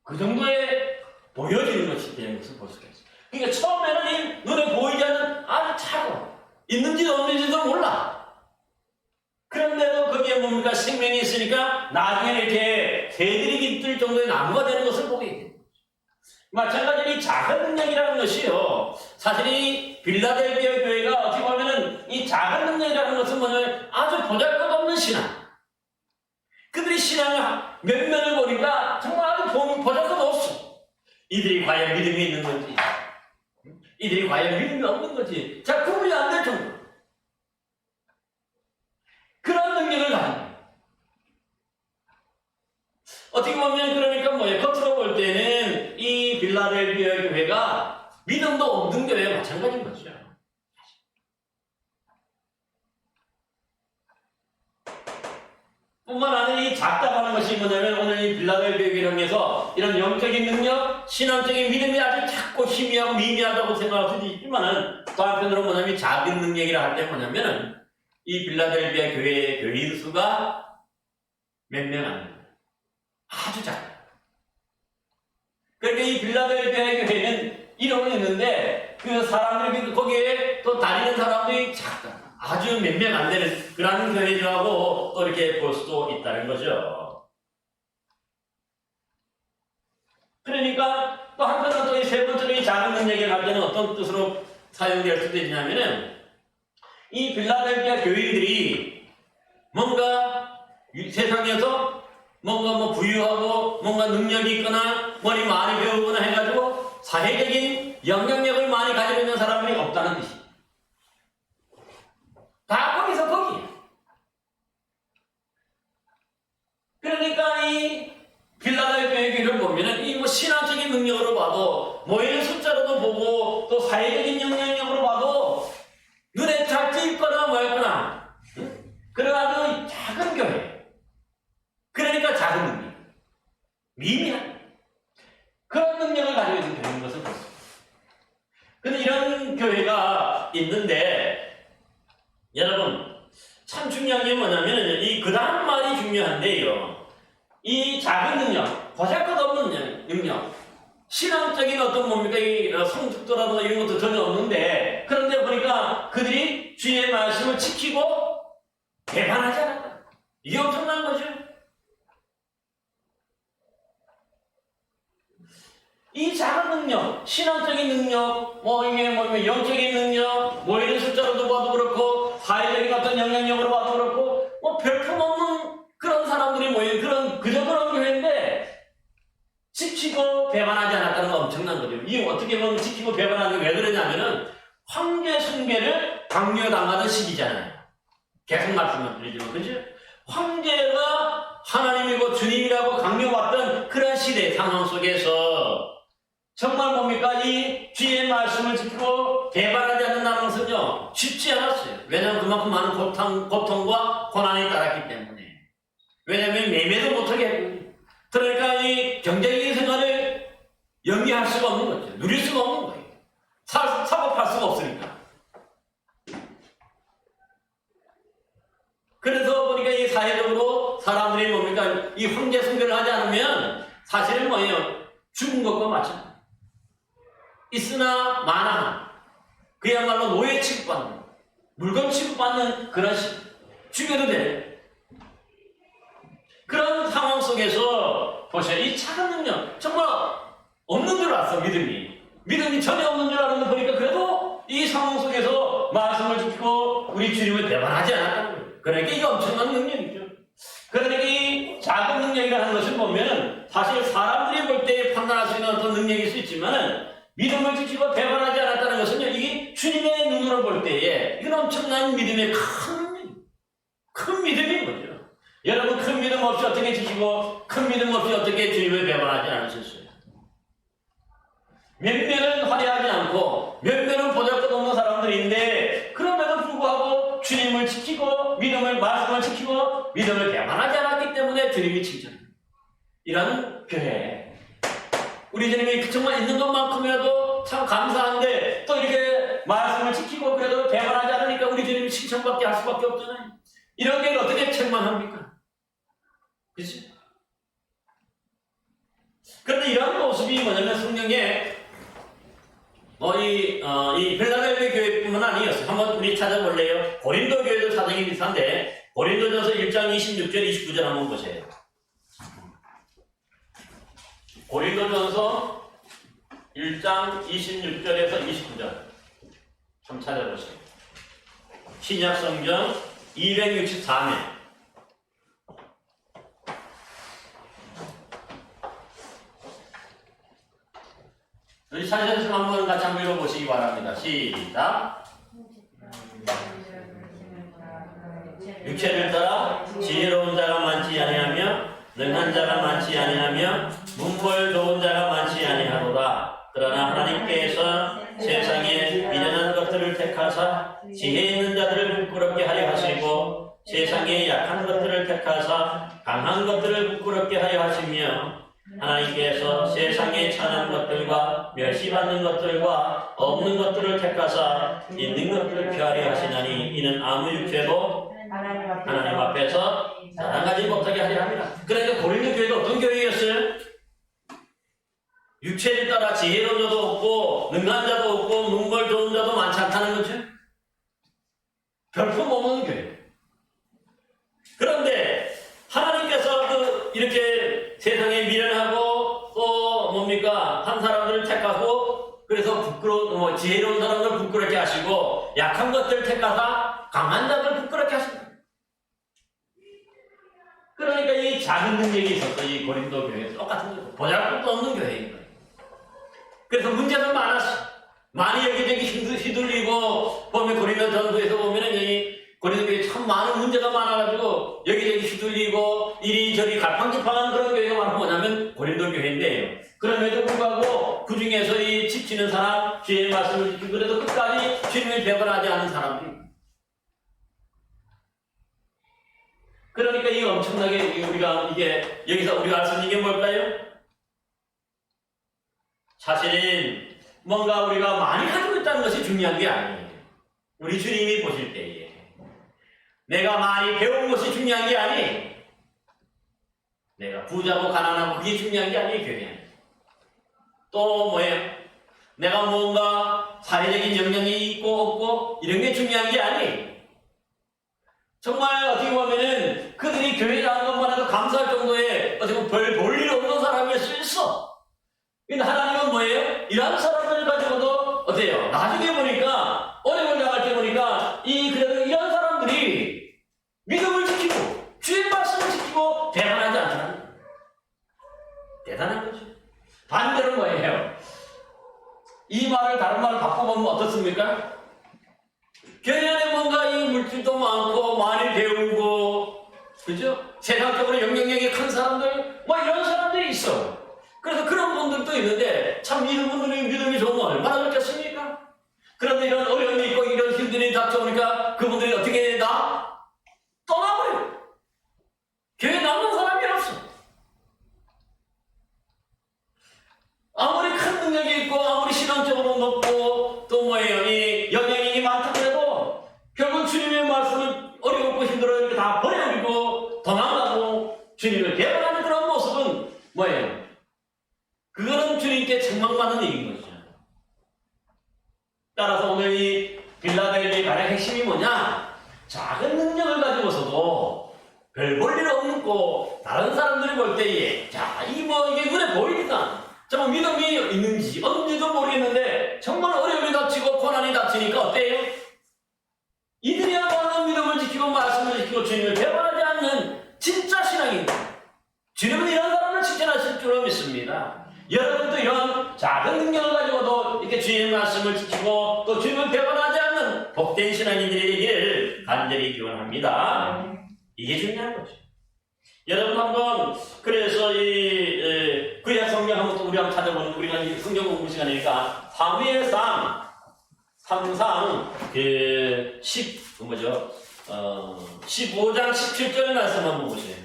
그 정도에 보여지는 것이 되는 것을 볼 수가 있어요. 그러니까 처음에는 이 눈에 보이지 않는 아주 작고 있는지도 없는지도 몰라. 그런데도 거기에 뭡니까? 생명이 있으니까 나중에 이렇게 새들이 깃들 정도의 나무가 되는 것을 보게 돼요. 마찬가지로 이 작은 능력이라는 것이요. 사실 이 빌라델비아 교회가 어떻게 보면은 이 작은 능력이라는 것은 뭐냐면 아주 보잘것없는 신앙. 그들이 신앙을 면면을 보니까 정말 아주 보잘것없어. 이들이 과연 믿음이 있는 건지, 이들이 과연 믿음이 없는 건지, 자, 구분이 안 될 정도. 그런 능력을 가진 거예요. 어떻게 보면 그러니까 뭐예요? 겉으로 볼 때는 이 빌라델비아 교회가 믿음도 없는 교회와 마찬가지인 거죠. 뿐만 아니라 이 작다고 하는 것이 뭐냐면 오늘 이 빌라델비아 교회에서 이런 영적인 능력, 신앙적인 믿음이 아주 작고 희미하고 미미하다고 생각할 수도 있지만은 또 한편으로 뭐냐면 작은 능력이라 할 때 뭐냐면은 이 빌라델비아 교회의 교인 수가 몇 명 안 돼요. 아주 작아요. 그러니까 이 빌라델비아 교회는 이름은 있는데 그 사람들이 거기에 또 다니는 사람들이 작다. 아주 몇 명 안 되는 그런 교회라고 또 이렇게 볼 수도 있다는 거죠. 그러니까 또 한편으로 또 이 세 번째로 이 작은 능력이 갈 때는 어떤 뜻으로 사용될 수도 있냐면은 이 빌라델비아 교인들이 뭔가 세상에서 뭔가 뭐 부유하고 뭔가 능력이 있거나 머리 많이 배우거나 해가지고 사회적인 영향력을 많이 가지고 있는 사람들이 없다는 뜻이에요. 다 거기서 거기에요. 그러니까 이 빌라델비아 교회를 보면은 이 뭐 신앙적인 능력으로 봐도 모이는 숫자로도 보고 또 사회적인 영향력으로 봐도 눈에 잘 띄거나 뭐였거나 그런 아주 작은 교회. 그러니까 작은 능력. 미미한 그런 능력을 가지고 있는 교회인 것을 볼 수 있습니다. 근데 이런 교회가 있는데 여러분 참 중요한 게 뭐냐면 이 그 다음 말이 중요한데요. 이 작은 능력, 보잘것없는 능력, 신앙적인 어떤 뭡니까 이 성숙도라든가 이런 것도 전혀 없는데 그런데 보니까 그들이 주의 말씀을 지키고 배반하지 않았다. 이게 엄청난 거죠. 이 작은 능력, 신앙적인 능력, 뭐 이게 뭐 영적인 능력, 모이는 숫자로도 봐도 그렇고 사회적인 어떤 영향력으로 봐도 그렇고 뭐 별품없는 그런 사람들이 모인 그저 그런 교회인데 지키고 배반하지 않았다는 건 엄청난 거죠. 이 어떻게 보면 지키고 배반하는 게 왜 그러냐면은 황제 숭배를 강요당하던 시기잖아요. 계속 말씀을 드리지만 그죠? 황제가 하나님이고 주님이라고 강요받던 그런 시대 상황 속에서 정말 뭡니까? 이 주의 말씀을 지키고 배반하지 않는다는 것은요, 쉽지 않았어요. 왜냐하면 그만큼 많은 고통과 고난이 따랐기 때문에. 왜냐하면 매매도 못하게 했거든요. 그러니까 이 경제적인 생활을 영위할 수가 없는 거죠. 누릴 수가 없는 거예요. 사고 팔 수가 없으니까. 그래서 보니까 이 사회적으로 사람들이 뭡니까? 이 황제 숭배를 하지 않으면 사실은 뭐예요? 죽은 것과 마찬가지예요. 있으나 마나한 그야말로 노예 취급받는 물건 취급받는 그런 죽여도 돼요. 그런 상황 속에서 보세요. 이 작은 능력 정말 없는 줄 알았어. 믿음이 전혀 없는 줄 알았는데 보니까 그래도 이 상황 속에서 말씀을 지키고 우리 주님을 배반하지 않았다는 거예요. 그러니까 이게 엄청난 능력이죠. 그러니까 이 작은 능력이라는 것을 보면 사실 사람들이 볼 때 판단할 수 있는 어떤 능력일 수 있지만 믿음을 지키고 배반하지 않았다는 것은요, 이게 주님의 눈으로 볼 때에 이건 엄청난 믿음의 큰 믿음인 거죠. 여러분 큰 믿음 없이 어떻게 지키고 큰 믿음 없이 어떻게 주님을 배반하지 않으셨어요? 몇몇은 화려하지 않고 몇몇은 보잘것없는 사람들인데 그럼에도 불구하고 주님을 지키고 믿음을 말씀을 지키고 믿음을 배반하지 않았기 때문에 주님이 칭찬합니다. 이런 교회 우리 주님이 정말 있는 것만큼이라도 참 감사한데 또 이렇게 말씀을 지키고 그래도 배반하지 않으니까 우리 주님이 칭찬받게 할 수밖에 없잖아요. 이런 게 어떻게 책망합니까? 그렇지? 그런데 이런 모습이 뭐냐면 성경에 이 빌라델비아 교회뿐만 아니었어요. 한번 우리 찾아볼래요? 고린도 교회도 사정이 비슷한데 고린도전서 1장 26절 29절 한번 보세요. 고린도전서 1장 26절에서 29절 좀 찾아보세요. 신약성경 264면 우리 찾으셔서 한번 같이 한번 읽어보시기 바랍니다. 시작. 육체를 따라 지혜로운 자가 많지 아니하며 능한 자가 많지 아니하며 문벌 좋은 자가 많지 아니하노라. 그러나 하나님께서 세상에 미련한 것들을 택하사 지혜 있는 자들을 부끄럽게 하려 하시고 세상에 약한 것들을 택하사 강한 것들을 부끄럽게 하려 하시며 하나님께서 세상에 찬한 것들과 멸시받는 것들과 없는 것들을 택하사 있는 것들을 피하려 하시나니 이는 아무 육체도 하나님 앞에서 자랑하지 못하게 하려 합니다. 그러니까 고린도 교회가 어떤 교회였어요? 육체를 따라 지혜로운 자도 없고 능한 자도 없고 문벌 좋은 자도 많지 않다는 거죠. 별품 없는 교회. 그런데 하나님께서 이렇게 세상에 미련하고 또 뭡니까 한 사람들을 택하고 그래서 지혜로운 사람들 부끄럽게 하시고 약한 것들을 택하사 강한 자들 부끄럽게 하십니다. 그러니까 이 작은 능력이 있었어. 이 고린도 교회에서 똑같은 거예요. 보잘것도 없는 교회인 거예요. 그래서 문제는 많았어. 많이 여기저기 휘둘리고 보면 고린도 전서에서 보면은 이 고린도 교회에 참 많은 문제가 많아가지고 여기저기 휘둘리고 이리저리 갈팡질팡한 그런 교회가 많은 뭐냐면 고린도 교회인데요. 그럼에도 불구하고 그 중에서 이 지키는 사람, 주의 말씀을 지키고 그래도 끝까지 주님을 배반하지 않는 사람들이. 그러니까 이 엄청나게 우리가 이게 여기서 우리가 알 수 있는 게 뭘까요? 사실은 뭔가 우리가 많이 가지고 있다는 것이 중요한 게 아니에요. 우리 주님이 보실 때에 내가 많이 배운 것이 중요한 게 아니에요. 내가 부자고 가난하고 그게 중요한 게 아니에요. 교회. 또 뭐예요? 내가 뭔가 사회적인 영향이 있고 없고 이런 게 중요한 게 아니에요. 정말 어떻게 보면은 그들이 교회에 나온 것만 해도 감사할 정도의 어떻게 보면 별 볼 일 없는 사람일 수 있어. 근데 하나님은 뭐예요? 이런 사람들을 가지고도 어때요? 나중에 보니까 어려움을 당할 때 보니까 그래도 이런 사람들이 믿음을 지키고 주의 말씀을 지키고 배반하지 않다는 거예요. 대단한 거죠. 반대로 뭐예요? 이 말을 다른 말을 바꿔보면 어떻습니까? 교회 안에 뭔가 이 물질도 많고 많이 배우고 그죠? 세상적으로 영향력이 큰 사람들 뭐 이런 사람들이 있어. 그래서 그런 분들도 있는데 참 이런 분들이 믿음이 좋으면 얼마나 좋겠습니까? 그런데 이런 어려움이 있고 이런 힘들이 닥쳐오니까 그분들이 어떻게 나? 떠나버려. 교회에 남는 사람이 없어. 아무리 큰 능력이 있고 아무리 신앙적으로 높고 또 뭐예요? 이 영향력이 많다 그래도 결국 주님의 말씀을 어렵고 힘들어 이렇게 다 버려버리고 도망가고 주님을 배반하는 그런 모습은 뭐예요? 그거는 주님께 책망받는 일인 것이죠. 따라서 오늘 이 빌라델비아의 가장 핵심이 뭐냐? 작은 능력을 가지고서도 별 볼 일 없고 다른 사람들이 볼 때에 이게 눈에 보이니까 정말 믿음이 있는지 없는지도 모르겠는데 정말 어려움이 닥치고 고난이 닥치니까 어때요? 이들이야말로 믿음을 지키고 말씀을 지키고 주님을 배반하지 않는 진짜 신앙입니다. 주님은 이런 사람을 칭찬하실 줄로 믿습니다. 여러분도 이런 작은 능력을 가지고도 이렇게 주님의 말씀을 지키고 또 주님을 배반하지 않는 복된 신앙인들이 되기를 간절히 기원합니다. 이게 중요한 거죠. 여러분 한번 그래서 이 구약 성경 한번 또 우리 한번 찾아보는 우리가 이 성경 공부 시간이니까 사무엘상 15장 17절 말씀 한번 보세요.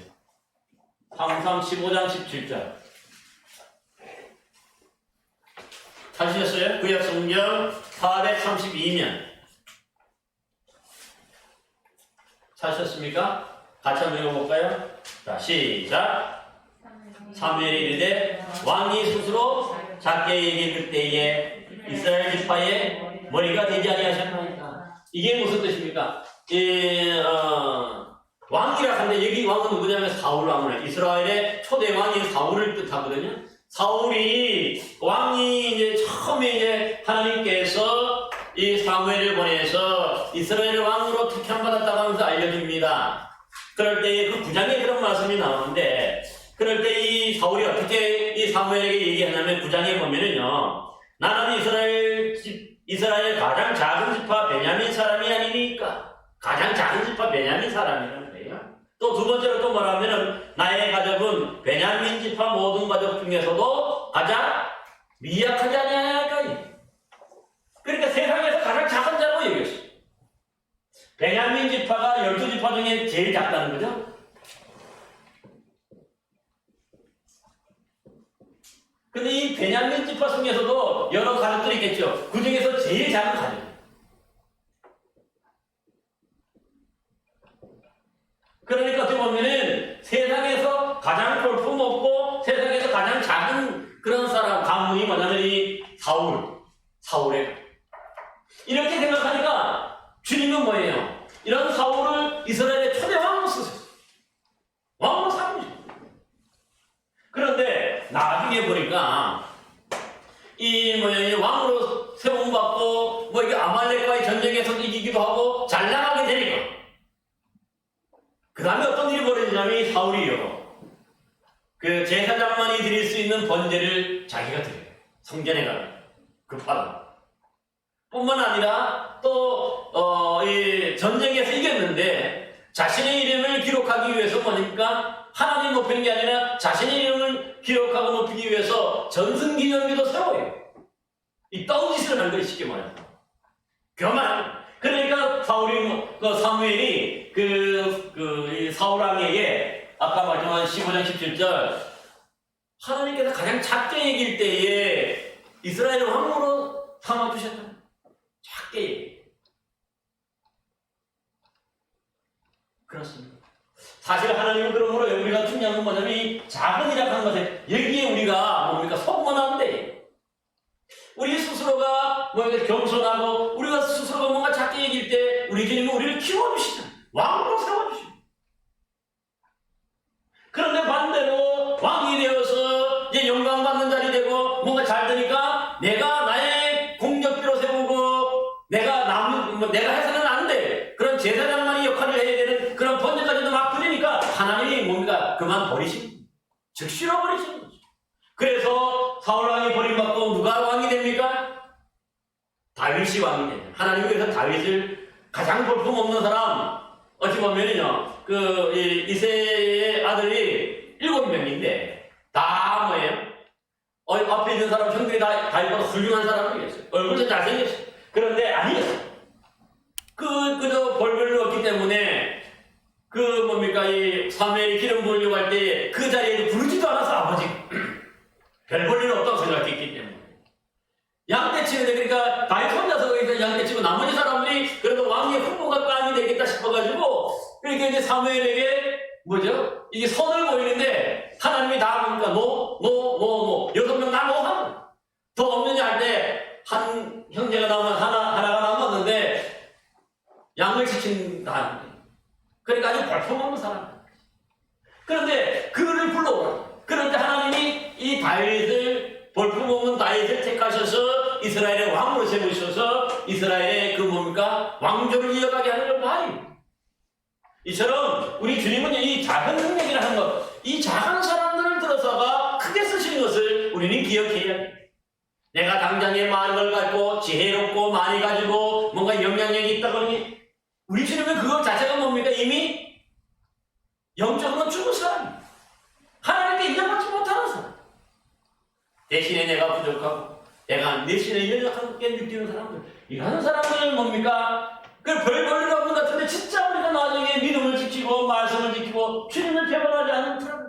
15장 17절. 찾으셨어요? 구약 성경 432면. 찾으셨습니까? 같이 한번 읽어볼까요? 자, 시작. 사무엘이 이르되 왕이 스스로 작게 얘기할 때에 이스라엘 지파의 머리가 되지 아니하셨나이까. 이게 무슨 뜻입니까? 왕이라 하는데 여기 왕은 누구냐면 사울 왕을 이스라엘의 초대 왕인 사울을 뜻하거든요. 사울이 왕이 이제 처음에 이제 하나님께서 이 사무엘을 보내서 이스라엘 왕으로 택함받았다고 하면서 알려줍니다. 그럴 때 그 9장에 그런 말씀이 나오는데 그럴 때 이 사울이 어떻게 이 사무엘에게 얘기하냐면 9장에 보면은요. 나는 이스라엘 가장 작은 지파 베냐민 사람이 아니니까 가장 작은 지파 베냐민 사람이라는 거예요. 또 두 번째로 또 뭐라면은 나의 가족은 베냐민 지파 모든 가족 중에서도 가장 미약하지 아니하니까. 그러니까 세상에서 가장 작은 자라고 얘기했어요. 베냐민 지파가 12지파 중에 제일 작다는 거죠. 근데 이 베냐민 지파 중에서도 여러 가족들이 있겠죠. 그 중에서 제일 작은 가족. 그러니까 어떻게 보면은 세상에서 가장 볼품없고 세상에서 가장 작은 그런 사람, 가문이 뭐냐면 이 사울의. 이렇게 생각하니까 주님은 뭐예요? 이런 사울을 이스라엘의 초대 왕으로 쓰세요. 왕으로 삼으시죠. 그런데 나중에 보니까 이 왕으로 세움받고 뭐 이게 아말렉과의 전쟁에서 이기기도 하고 잘 나가게 되니까 그 다음에 어떤 일이 벌어지냐면 이 사울이요. 그 제사장만이 드릴 수 있는 번제를 자기가 드려요. 성전에 가면 급하다. 뿐만 아니라 또 이 전쟁에서 이겼는데 자신의 이름을 기록하기 위해서 뭐니까 하나님 높이는 게 아니라 자신의 이름을 기록하고 높이기 위해서 전승기념비도 세워요. 이 떡짓을 한 거예요. 쉽게 말해서 교만. 그러니까 사무엘이 이 사울 왕에게 아까 말씀한 15장 17절 하나님께서 가장 작게 얘기할 때에 이스라엘 왕으로 삼아주셨다. 작게 얘기. 그렇습니다. 사실 하나님은 그러므로 우리가 중요한 건 뭐냐면 이 작은이라고 하는 것에 여기에 우리가 뭡니까? 속으면 안 돼. 우리 스스로가 뭔가 겸손하고 우리가 스스로가 뭔가 작게 얘기할 때 우리 주님은 우리를 키워주시잖아요. 왕으로 세워주시고. 그런데 반대로 왕이 되어서 이제 영광받는 자리 되고 뭔가 잘 되니까 내가 나의 공격비로 세우고 내가 해서는 안 돼. 그런 제사장만이 역할을 해야 되는 그런 번제까지도 막 부리니까 하나님이 뭡니까? 그만 버리시는 거죠. 즉 실어버리시는 거죠. 그래서 사울 왕이 버림받고 누가 왕이 됩니까? 다윗이 왕이 됩니다. 하나님이 그래서 다윗을 가장 볼품없는 사람 어찌 보면은요 이새의 아들이 7명인데 다 뭐예요? 앞에 있는 사람 형들이 다 다윗보다 훌륭한 사람이겠어요. 얼굴도 잘생겼어요. 그런데 아니었어요. 그저 벌벌을 얻기 때문에 이 사무엘이 기름 부으려고 할 때 그 자리에 부르지도 않아서 아버지 별 볼일은 없다고 생각했기 때문에 양떼치는데 그러니까 다윗 혼자서 거기서 양떼치고 나머지 사람들이 그래도 왕의 후보가 깜이 되겠다 싶어가지고 그렇게 이제 사무엘에게 이게 선을 보이는데 하나님이 다 보니까 노 6명 다 노 하는 더 없느냐 할 때 한 형제가 나오면 하나가 남았는데 양을 지킨다. 그러니까 아주 볼품없는 사람. 그런데 그를 불러오라. 그런데 하나님이 이 다윗을 볼품없는 다윗을 택하셔서 이스라엘의 왕으로 세우셔서 이스라엘의 왕조를 이어가게 하는 걸 봐요. 이처럼 우리 주님은 이 작은 능력이라는 것, 이 작은 사람들을 들어서가 크게 쓰시는 것을 우리는 기억해야 해요. 내가 당장에 많은 걸 갖고 지혜롭고 많이 가지고 뭔가 영향력이 있다 그러니 우리 주님은 그것 자체가 뭡니까? 이미 영적으로 죽은 사람이 하나님께 인정받지 못하는 사람 대신에 내가 부족하고 내가 내신에 연약하게 느끼는 사람들 이런 사람들은 뭡니까? 별 볼일 없는 것 같은데 진짜 우리가 나중에 믿음을 지키고 말씀을 지키고 주님을 배반하지 않는 사람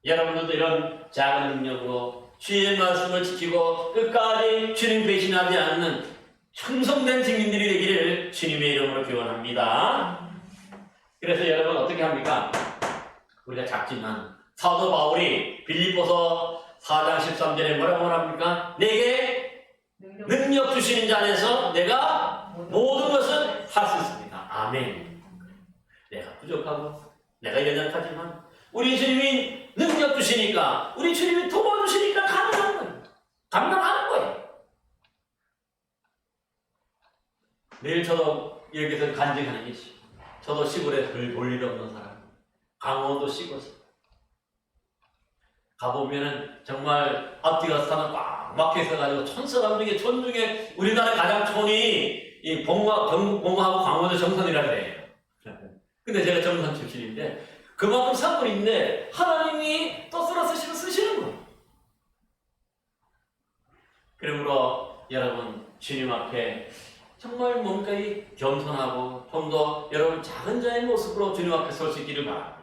여러분들도 이런 작은 능력으로 주의 말씀을 지키고 끝까지 주님 배신하지 않는 충성된 증인들이 되기를 주님의 이름으로 기원합니다. 그래서 여러분 어떻게 합니까? 우리가 작지만 사도 바울이 빌립보서 4장 13절에 뭐라고 말합니까? 내게 능력 주시는 자 안에서 내가 모든 것을 할 수 있습니다. 아멘. 내가 부족하고 내가 연약하지만 우리 주님이 능력 주시니까 우리 주님이 도와주시니까 가능한 거예요. 감당하는 거예요. 매일 저도 여기서 간증하는 게 있어요. 저도 시골에 별 볼 일 없는 사람 강원도 시골에서 가보면은 정말 앞뒤가 산은 꽉 막혀 있어가지고 촌사람 중에 촌 중에 우리나라 가장 촌이 이 경북 봉화하고 강원도 정선이라 그래요. 근데 제가 정선 출신인데 그만큼 산골인데 하나님이 또 쓸어 쓰시는 거예요. 그러므로 여러분 주님 앞에 정말 뭔가 이 겸손하고 좀 더 여러분 작은 자의 모습으로 주님 앞에 설 수 있기를 바랍니다.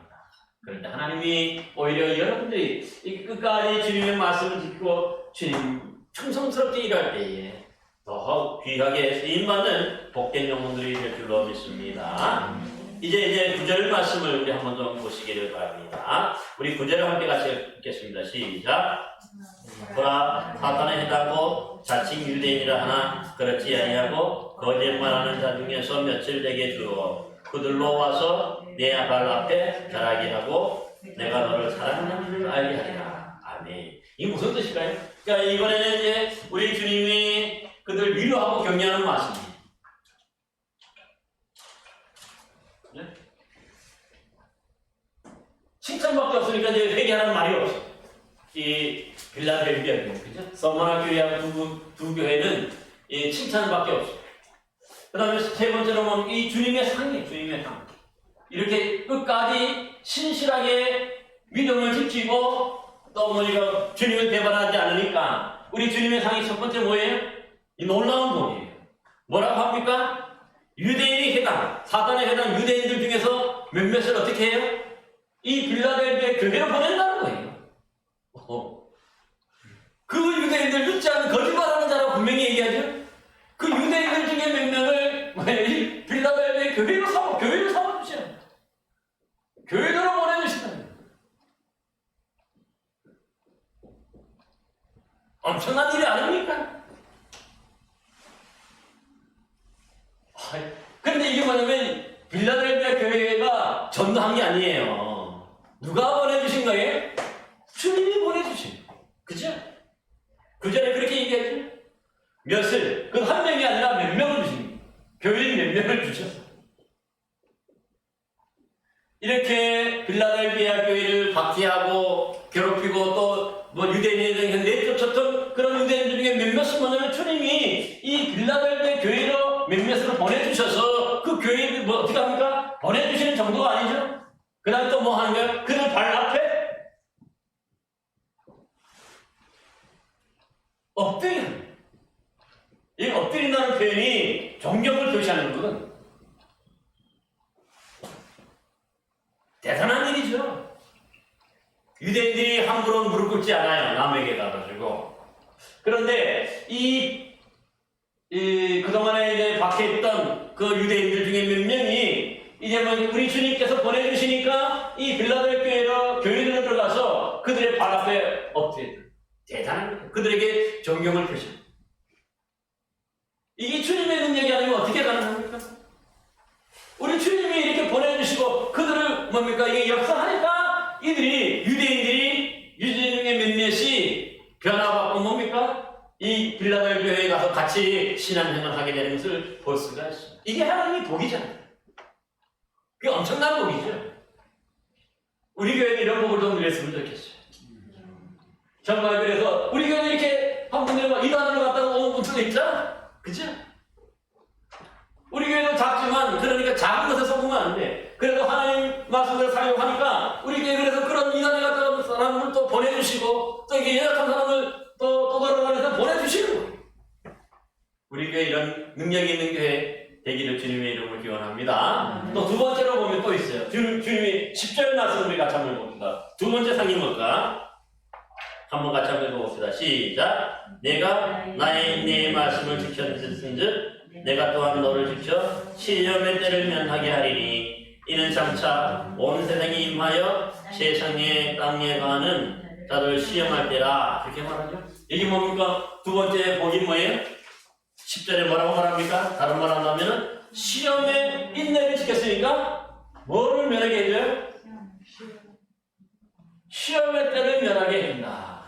그런데 하나님이 오히려 여러분들이 끝까지 주님의 말씀을 지키고 주님 충성스럽게 일할 때에 더 귀하게 쓰임받는 복된 영혼들이 될 줄로 믿습니다. 이제 9절 말씀을 우리 한번 좀 보시기를 바랍니다. 우리 9절을 함께 같이 읽겠습니다. 시작. 보라 사탄에 해당하고 자칭 유대인이라 하나 그렇지 아니하고 거짓말하는 자 중에서 며칠 내게 주어 그들로 와서 내 발 앞에 자라게 하고 내가 너를 사랑하는 줄 알게 하리라. 아멘. 이게 무슨 뜻일까요? 그러니까 이번에는 이제 우리 주님이 그들 위로하고 격려하는 말씀이에요. 네? 칭찬밖에 없으니까 이제 회개하는 말이 없어. 이 빌라델비아 교회, 그죠? 서머나 교회하고 두 교회는 이 칭찬밖에 없어. 그 다음에 세 번째로는 이 주님의 상이, 주님의 상. 이렇게 끝까지 신실하게 믿음을 지키고 또 우리가 주님을 배반하지 않으니까 우리 주님의 상이 첫 번째 뭐예요? 이 놀라운 복이에요. 뭐라고 합니까? 유대인이 해당, 사단에 해당 유대인들 중에서 몇몇을 어떻게 해요? 이 빌라델비아 교회로 보낸다는 거예요. 그 유대인들 믿지 않는 거짓말하는 자라고 분명히 얘기하죠. 그 유대인들 중에 몇 명을 이 빌라델비아 교회로 삼아주시는 교회로 보내주시는 엄청난 일이 아닙니까? 근데 이게 뭐냐면 빌라델비아 교회가 전도한 게 아니에요. 누가 보내주신 거예요? 주님이 보내주신 거예요. 그죠? 그 전에 그렇게 얘기하죠. 몇을, 그 한 명이 아니라 몇 명을 주신 거예요. 교인 몇 명을 주셨어요. 이렇게 빌라델비아 교회를 박해하고 괴롭히고 또 뭐 유대인에게 내쫓았던 그런 유대인들 중에 몇몇을 뭐냐면 주님이 이 빌라델비아 교회로 몇몇을 보내주셔서 그 교회를 뭐 어떻게 합니까? 보내주시는 정도가 아니죠. 그 다음에 또 뭐 하는 거예요? 그들 발 앞에 엎드리는, 이 엎드린다는 표현이 존경을 표시하는 거거든. 대단한 일이죠. 유대인들이 함부로 무릎 꿇지 않아요. 남에게 가가지고. 그런데 그동안에 이제 박해했던 그 유대인들 중에 몇 명이 이제 뭐 우리 주님께서 보내주시니까 이 빌라델비아 교회로 들어가서 그들의 발 앞에 엎드려. 대단한 거예요. 그들에게 존경을 표시합니다. 이게 주님의 능력이 아니면 어떻게 가능합니까? 우리 주님이 이렇게 보내주시고 그들을 뭡니까? 이게 역사하니까 이들이 유대인들이 유대인의 몇몇이 변화받고 뭡니까? 이 빌라델비아 교회에 가서 같이 신앙생활을 하게 되는 것을 볼 수가 있습니다. 이게 하나님의 복이잖아요. 그게 엄청난 복이죠. 우리 교회는 이런 복을 좀 누렸으면 좋겠어요. 정말 그래서 우리 교회는 이렇게 한 분들이 막 이단으로 갔다가 오는 분들도 있잖아. 그죠? 우리 교회는 작지만 그러니까 작은 것에 속으면 안 돼. 그래도 하나님 말씀대로 사용하니까 우리 교회 그래서 그런 이단에 갔다 사람을 또 보내주시고 또 이게 연약한 사람을 또 걸어다니면서 보내주시는 거예요. 우리 교회 이런 능력이 있는 교회 되기를 주님의 이름으로 기원합니다. 또 두 번째로 보면 또 있어요. 주님이 10절 말씀을 우리 같이 한번 봅시다. 두 번째 상이 뭘까? 한번 같이 한번 읽어봅시다. 시작. 내가 나의 내 말씀을 지켰은즉 내가 또한 너를 지켜 시험의 때를 면하게 하리니 이는 장차 온 세상에 임하여 세상에 땅에 가는 자들 시험할 때라. 그렇게 말하죠. 이게 뭡니까? 두 번째 복이 뭐예요? 10절에 뭐라고 말합니까? 다른 말 한다면은 시험의 인내를 지켰으니까 뭐를 면하게 해줘요? 시험의 때를 면하게 한다.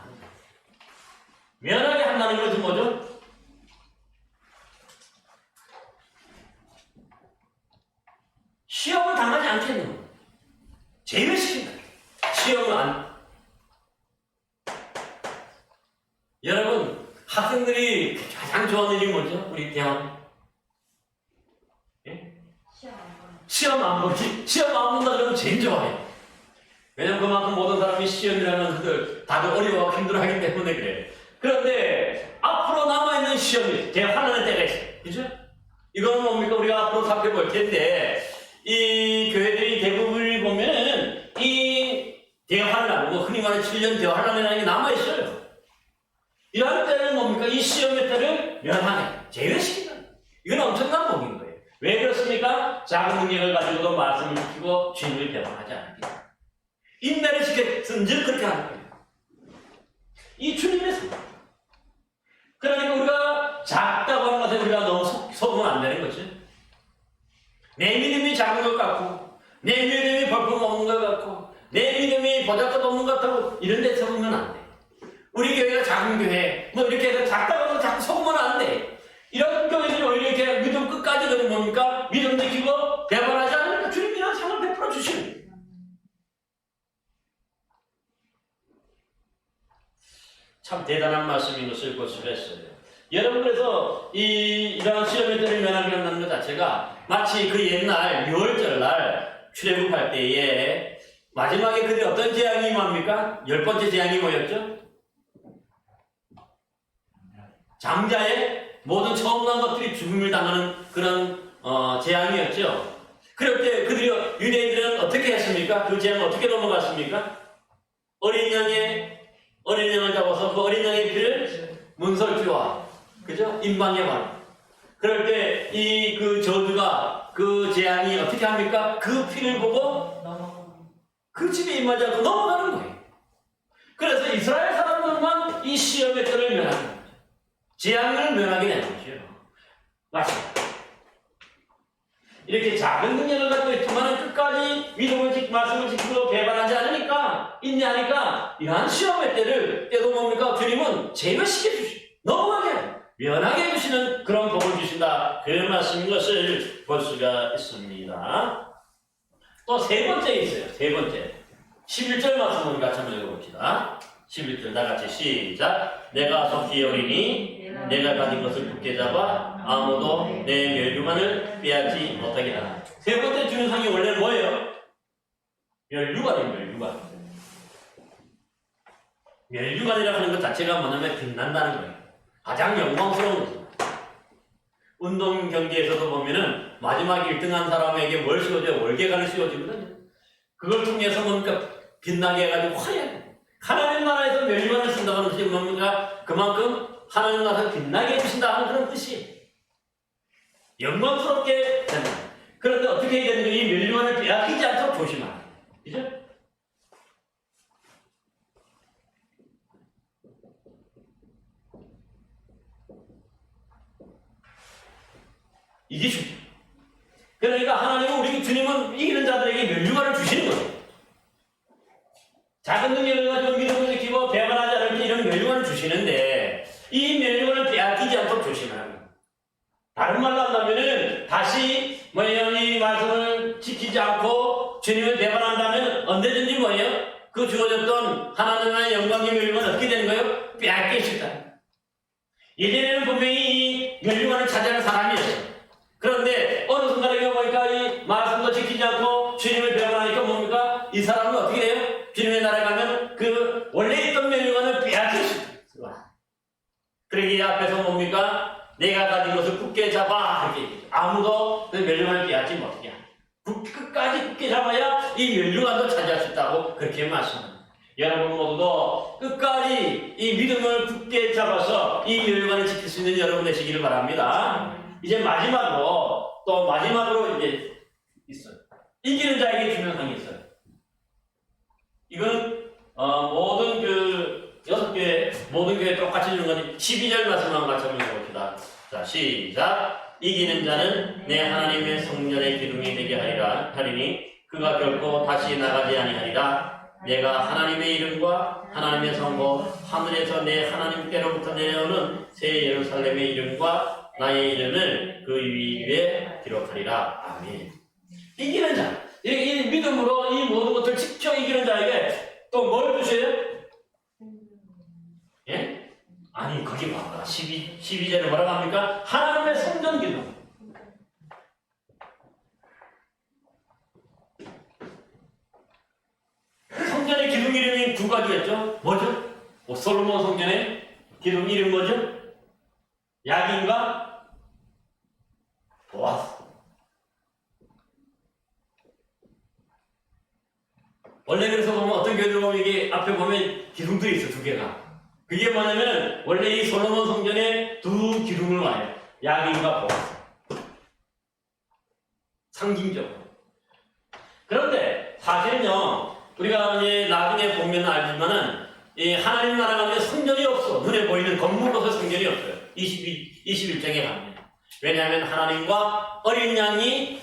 면하게 한다는 것은 뭐죠? 시험을 당하지 않겠는 거예요. 제외시킨다. 시험을 안. 여러분, 학생들이 가장 좋아하는 일이 뭐죠? 우리 대학. 예? 시험 안 보기. 시험 안 본다 그러면 제일 좋아해요. 왜냐면 그만큼 모든 사람이 시험이라는 것들 다들 어려워하고 힘들어하기 때문에 그래요. 그런데 앞으로 남아있는 시험이 되게 화나는 때가 있어요. 그죠? 이거는 뭡니까? 우리가 앞으로 살펴볼 텐데 이 교회들이 대부분을 보면은 이 대환란, 흔히 말하는 7년 대환란이라는 게 남아있어요. 이런 때는 뭡니까? 이 시험의 때를 면하네. 제외시킨다. 이건 엄청난 복인 거예요. 왜 그렇습니까? 작은 능력을 가지고도 말씀을 지키고 주님을 배반하지 않기 때문에. 인내를 지켰은즉 그렇게 하는 거예요. 이 주님의 성. 그러니까 우리가 작다고 하는 것에 우리가 너무 속으면 안 되는 거죠. 내 믿음이 작은 것 같고, 내 믿음이 볼품 없는 것 같고, 내 믿음이 보잘것 없는 것 같다고 이런 데 속으면 안 돼. 우리 교회가 작은 교회, 뭐 이렇게 해서 작다고 해서 자꾸 속으면 안 돼. 이런 교회들이 오히려 이렇게 믿음 끝까지 그는 뭡니까? 믿음 지키고 배반하지 않으니까 주님이 이런 상을 베풀어 주시는 거예요. 참 대단한 말씀인 것을 볼 수가 있어요. 여러분, 그래서 이러한 시험의 때를 면하게 한다는 것 자체가 마치 그 옛날 6월절 날 출애굽할 때에 마지막에 그들이 어떤 재앙이 임합니까? 10번째 재앙이 뭐였죠? 장자의 모든 처음 난 것들이 죽음을 당하는 그런 재앙이었죠. 그럴 때 그들이 유대인들은 어떻게 했습니까? 그 재앙을 어떻게 넘어갔습니까? 어린 양을 잡아서 그 어린 양의 피를 문설주와 그죠? 임방에 바르. 그럴 때 그 저주가 그 재앙이 어떻게 합니까? 그 피를 보고 그 집에 임하지 않고 넘어가는 거예요. 그래서 이스라엘 사람들만 이 시험의 때를 면하는 거죠. 재앙을 면하게 되는 거죠. 맞습니다. 이렇게 작은 능력을 갖고 있지만 끝까지 말씀을 지키고 배반하지 않으니까 인내하니까 이러한 시험의 때도 뭡니까? 주님은 제외시켜 주시고 넘어가게 면하게 해주시는 그런 복을 주신다. 그 말씀인 것을 볼 수가 있습니다. 또 세 번째 있어요. 세 번째 11절 말씀을 우리 같이 한번 읽어봅시다. 11절 다같이 시작. 내가 속히 여리니 내가 가진 것을 굳게 잡아 아무도 내 멸류관을 빼앗지 못하게 하라. 세 번째 주는 상이 원래 뭐예요? 멸류관이에요. 멸류관이라고 하는 것 자체가 뭐냐면 빛난다는 거예요. 가장 영광스러운 것입니다. 운동 경기에서도 보면은 마지막 1등한 사람에게 뭘 씌워줘요? 월계관을 씌워주거든요. 그걸 통해서 뭡니까? 빛나게 해가지고 화려하게. 하나님 나라에서 멸류관을 쓴다는 뜻이 뭡니까? 그만큼 하나님 나라에서 빛나게 해주신다 하는 그런 뜻이에요. 영광스럽게 된다. 그런데 어떻게 해야 되는 거예요? 이 멸류관을 빼앗기지 않도록 조심하라. 그죠? 이게 중요해요. 그러니까 하나님은 우리 주님은 이기는 자들에게 멸류관을 주시는 거예요. 작은 능력을 가지고 믿음을 지키고 배반하지 않을 때 이런 멸류관을 주시는데 이 멸류관을 빼앗기지 않도록 조심하는 거예요. 다른 말로 한다면은 다시 이 말씀을 지키지 않고 주님을 배반한다면 언제든지 그 주어졌던 하나님의 영광의 멸류관은 어떻게 되는 거예요? 빼앗길 수 있다. 예전에는 분명히 이 멸류관을 차지하는 사람이었어요. 그런데 어느 순간에 보니까 이 말씀도 지키지 않고 주님을 배반하니까 주님의 나라에 가면 그 원래 있던 멸류관을 빼앗을 수 있어. 그러기 앞에서 뭡니까? 내가 가진 것을 굳게 잡아. 이렇게 얘기죠. 아무도 그 멸류관을 빼앗지 못하게 하는. 끝까지 굳게 잡아야 이 멸류관도 차지할 수 있다고 그렇게 말씀합니다. 여러분 모두도 끝까지 이 믿음을 굳게 잡아서 이 멸류관을 지킬 수 있는 여러분 되시기를 바랍니다. 이제 마지막으로 이제 있어요. 이기는 자에게 주는 상이 있어요. 이건 모든 그 6교회 모든 교회 똑같이 주는 거니 12절 말씀만 같이 한번 읽어봅시다. 자, 시작. 이기는 자는 내 하나님의 성전의 기둥이 되게 하리니 그가 결코 다시 나가지 아니하리라. 내가 하나님의 이름과 하나님의 성부 하늘에서 내 하나님께로부터 내려오는 새 예루살렘의 이름과 나의 이름을 그 위에 기록하리라. 아멘. 이기는 자, 이 믿음으로 이 모든 것을 지켜 이기는 자에게 또 뭘 주세요? 예? 아니 거기 봐봐. 12절에 뭐라고 합니까? 하나님의 성전 기둥. 성전의 기둥 이름이 두 가지였죠. 뭐죠? 솔로몬 성전의 기둥 이름 뭐죠? 야긴과 보아스. 원래 그래서 보면 어떤 교회들 보면 이게 앞에 보면 기둥들이 있어, 두 개가. 그게 뭐냐면 원래 이 솔로몬 성전에 두 기둥을 와요. 야긴과 보아스. 상징적으로. 그런데 사실은요, 우리가 이제 나중에 보면 알지만은 이 하나님 나라 가면 성전이 없어. 눈에 보이는 건물로서 성전이 없어요. 21장에 가면. 왜냐하면 하나님과 어린 양이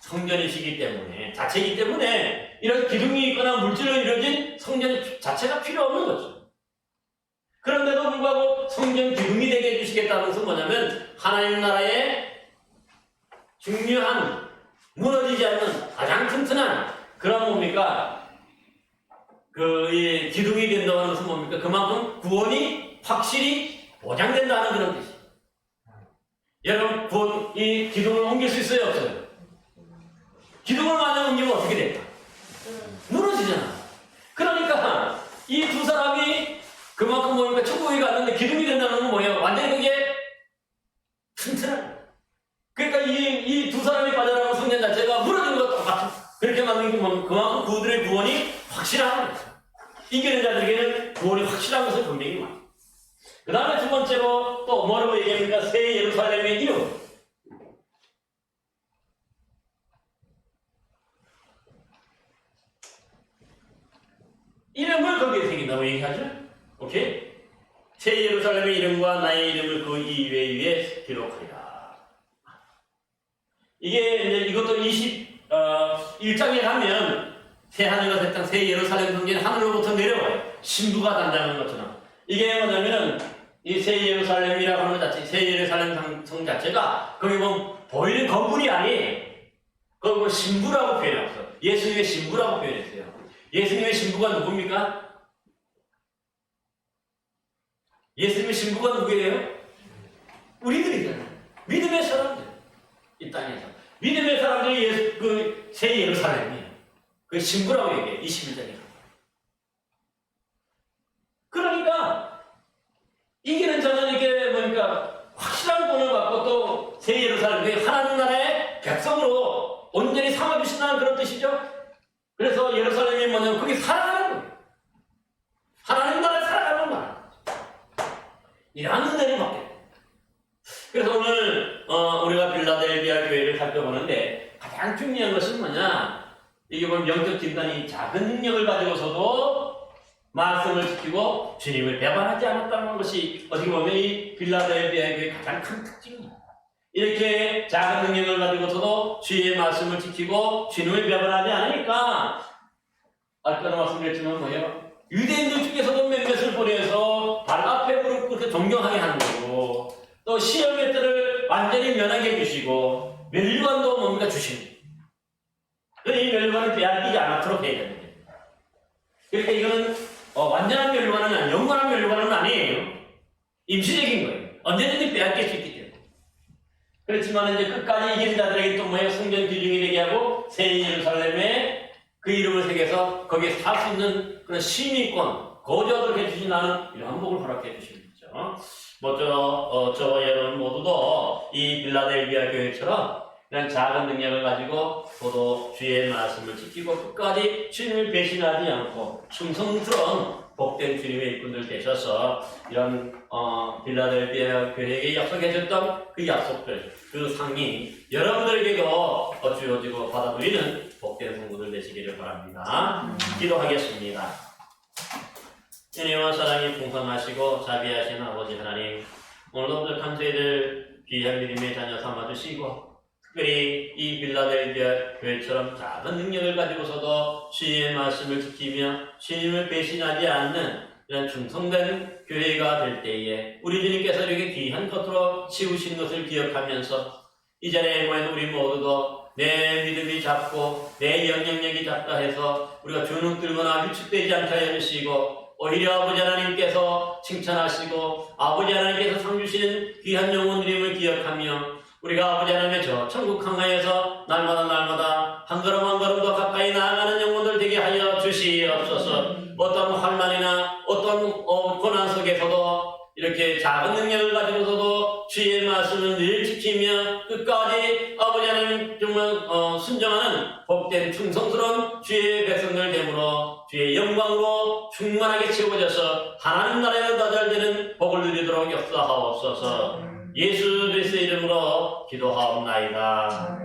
성전이시기 때문에, 자체이기 때문에 이런 기둥이 있거나 물질로 이루어진 성전 자체가 필요 없는 거죠. 그런데도 불구하고 성전 기둥이 되게 해주시겠다는 것은 뭐냐면 하나님 나라의 중요한, 무너지지 않는 가장 튼튼한 그런 뭡니까? 이 기둥이 된다고 하는 것은 뭡니까? 그만큼 구원이 확실히 보장된다는 그런 뜻이에요. 여러분, 이 기둥을 옮길 수 있어요? 없어요? 기둥을 만약 옮기면 어떻게 될까? 무너지잖아. 그러니까 이 두 사람이 그만큼 뭡니까? 천국에 갔는데 기둥이 된다는 건 뭐예요? 완전히 그게 튼튼한 거예요. 그러니까 이 두 사람이 빠져나간 성전 자체가 무너진 것과 똑같은, 그렇게 만든 게 그만큼 그들의 구원이 확실한 거예요. 이기는 자들에게는 구원이 확실한 것을 분명히 말해요. 그 다음에 두 번째로 또 뭐라고 얘기합니까? 새 예루살렘의 이름. 이름을 거기에 새긴다고 얘기하죠? 오케이? 새 예루살렘의 이름과 나의 이름을 그 위에 기록하리라. 이게 이제 이것도 21장에 가면 새 하늘과 새 땅, 새 예루살렘 성전이 하늘로부터 내려와요. 신부가 단장하는 것처럼. 이게 뭐냐면은 이 새 예루살렘이라고 하는 것 자체, 새 예루살렘 성 자체가 거기 보면 보이는 건물이 아니에요. 거기 보면 신부라고 표현했어요. 예수님의 신부라고 표현했어요. 예수님의 신부가 누굽니까? 예수님의 신부가 누구예요? 우리들이잖아요. 믿음의 사람들. 이 땅에서. 믿음의 사람들이 새 예루살렘이에요. 그 신부라고 얘기해요. 21장에. 그러니까 이기는 자는 이게 뭡니까? 확실한 돈을 받고 또 새 예루살렘, 하나님 나라의 백성으로 온전히 삼아주신다는 그런 뜻이죠. 그래서 예루살렘이 뭐냐면 그게 살아가는 거예요. 하나님 나라에 살아가는 거야. 이라는 은혜를 받게 돼요. 그래서 오늘 우리가 빌라델비아 교회를 살펴보는데 가장 중요한 것은 뭐냐? 이게 보면 영적 진단이 작은 능력을 가지고서도 말씀을 지키고 주님을 배반하지 않았다는 것이 어떻게 보면 이 빌라델비아 교회의 가장 큰 특징입니다. 이렇게 작은 능력을 가지고서도 주의 말씀을 지키고 주님을 배반하지 않으니까 아까도 말씀드렸지만 뭐예요? 유대인들 중에서도 몇몇을 보내서 발 앞에 무릎 꿇고 존경하게 하는 거고, 또 시험의 때를 완전히 면하게 해주시고 멸류관도 뭡니까? 주십니다. 그래서 이 멸류관을 빼앗기지 않도록 해야 됩니다. 그러니까 이거는 완전한 멸류관은 아니에요. 영원한 멸류관은 아니에요. 임시적인 거예요. 언제든지 빼앗길 수 있기 때문에. 그렇지만 이제 끝까지 이기는 자들에게 또 뭐예요? 성전 기둥이 되게 하고 새 예루살렘의 그 이름을 새겨서 거기에 살 수 있는 그런 시민권, 거주하도록 해주신다는 이런 복을 허락해 주신 거죠. 저와 여러분 모두도 이 빌라델비아 교회처럼 이런 작은 능력을 가지고 저도 주의 말씀을 지키고 끝까지 주님을 배신하지 않고 충성스러운 복된 주님의 일꾼들 되셔서 이런 빌라델비아 교회에게 약속해줬던 그 약속들, 그 상이 여러분들에게도 주어지고 받아 누리는 복된 성도들 되시기를 바랍니다. 기도하겠습니다. 은혜와 사랑이 풍성하시고 자비하신 아버지 하나님, 오늘도 부족한 저희들 귀한 믿음의 자녀 삼아주시고 특별히 이 빌라델비아 교회처럼 작은 능력을 가지고서도 주님의 말씀을 지키며 주님을 배신하지 않는 이런 충성된 교회가 될 때에 우리 주님께서 이렇게 귀한 것으로 치우신 것을 기억하면서 이 자리에 모인 우리 모두도 내 믿음이 작고 내 영향력이 작다 해서 우리가 주눅 들거나 위축되지 않게 해주시고 오히려 아버지 하나님께서 칭찬하시고 아버지 하나님께서 상 주시는 귀한 영혼들임을 기억하며 우리가 아버지 하나님의 저 천국 강가에서 날마다 한 걸음 한 걸음 더 가까이 나아가는 영혼들 되게 하여 주시옵소서. 어떤 환난이나 어떤 고난 속에서도 이렇게 작은 능력을 가지고서도 주의 말씀을 늘 지키며 끝까지 아버지 하나님 정말 순종하는 복된 충성스러운 주의 백성들 되므로 주의 영광으로 충만하게 채워져서 하나님 나라에 나달되는 복을 누리도록 역사하옵소서. 예수 그리스도의 이름으로 기도하옵나이다.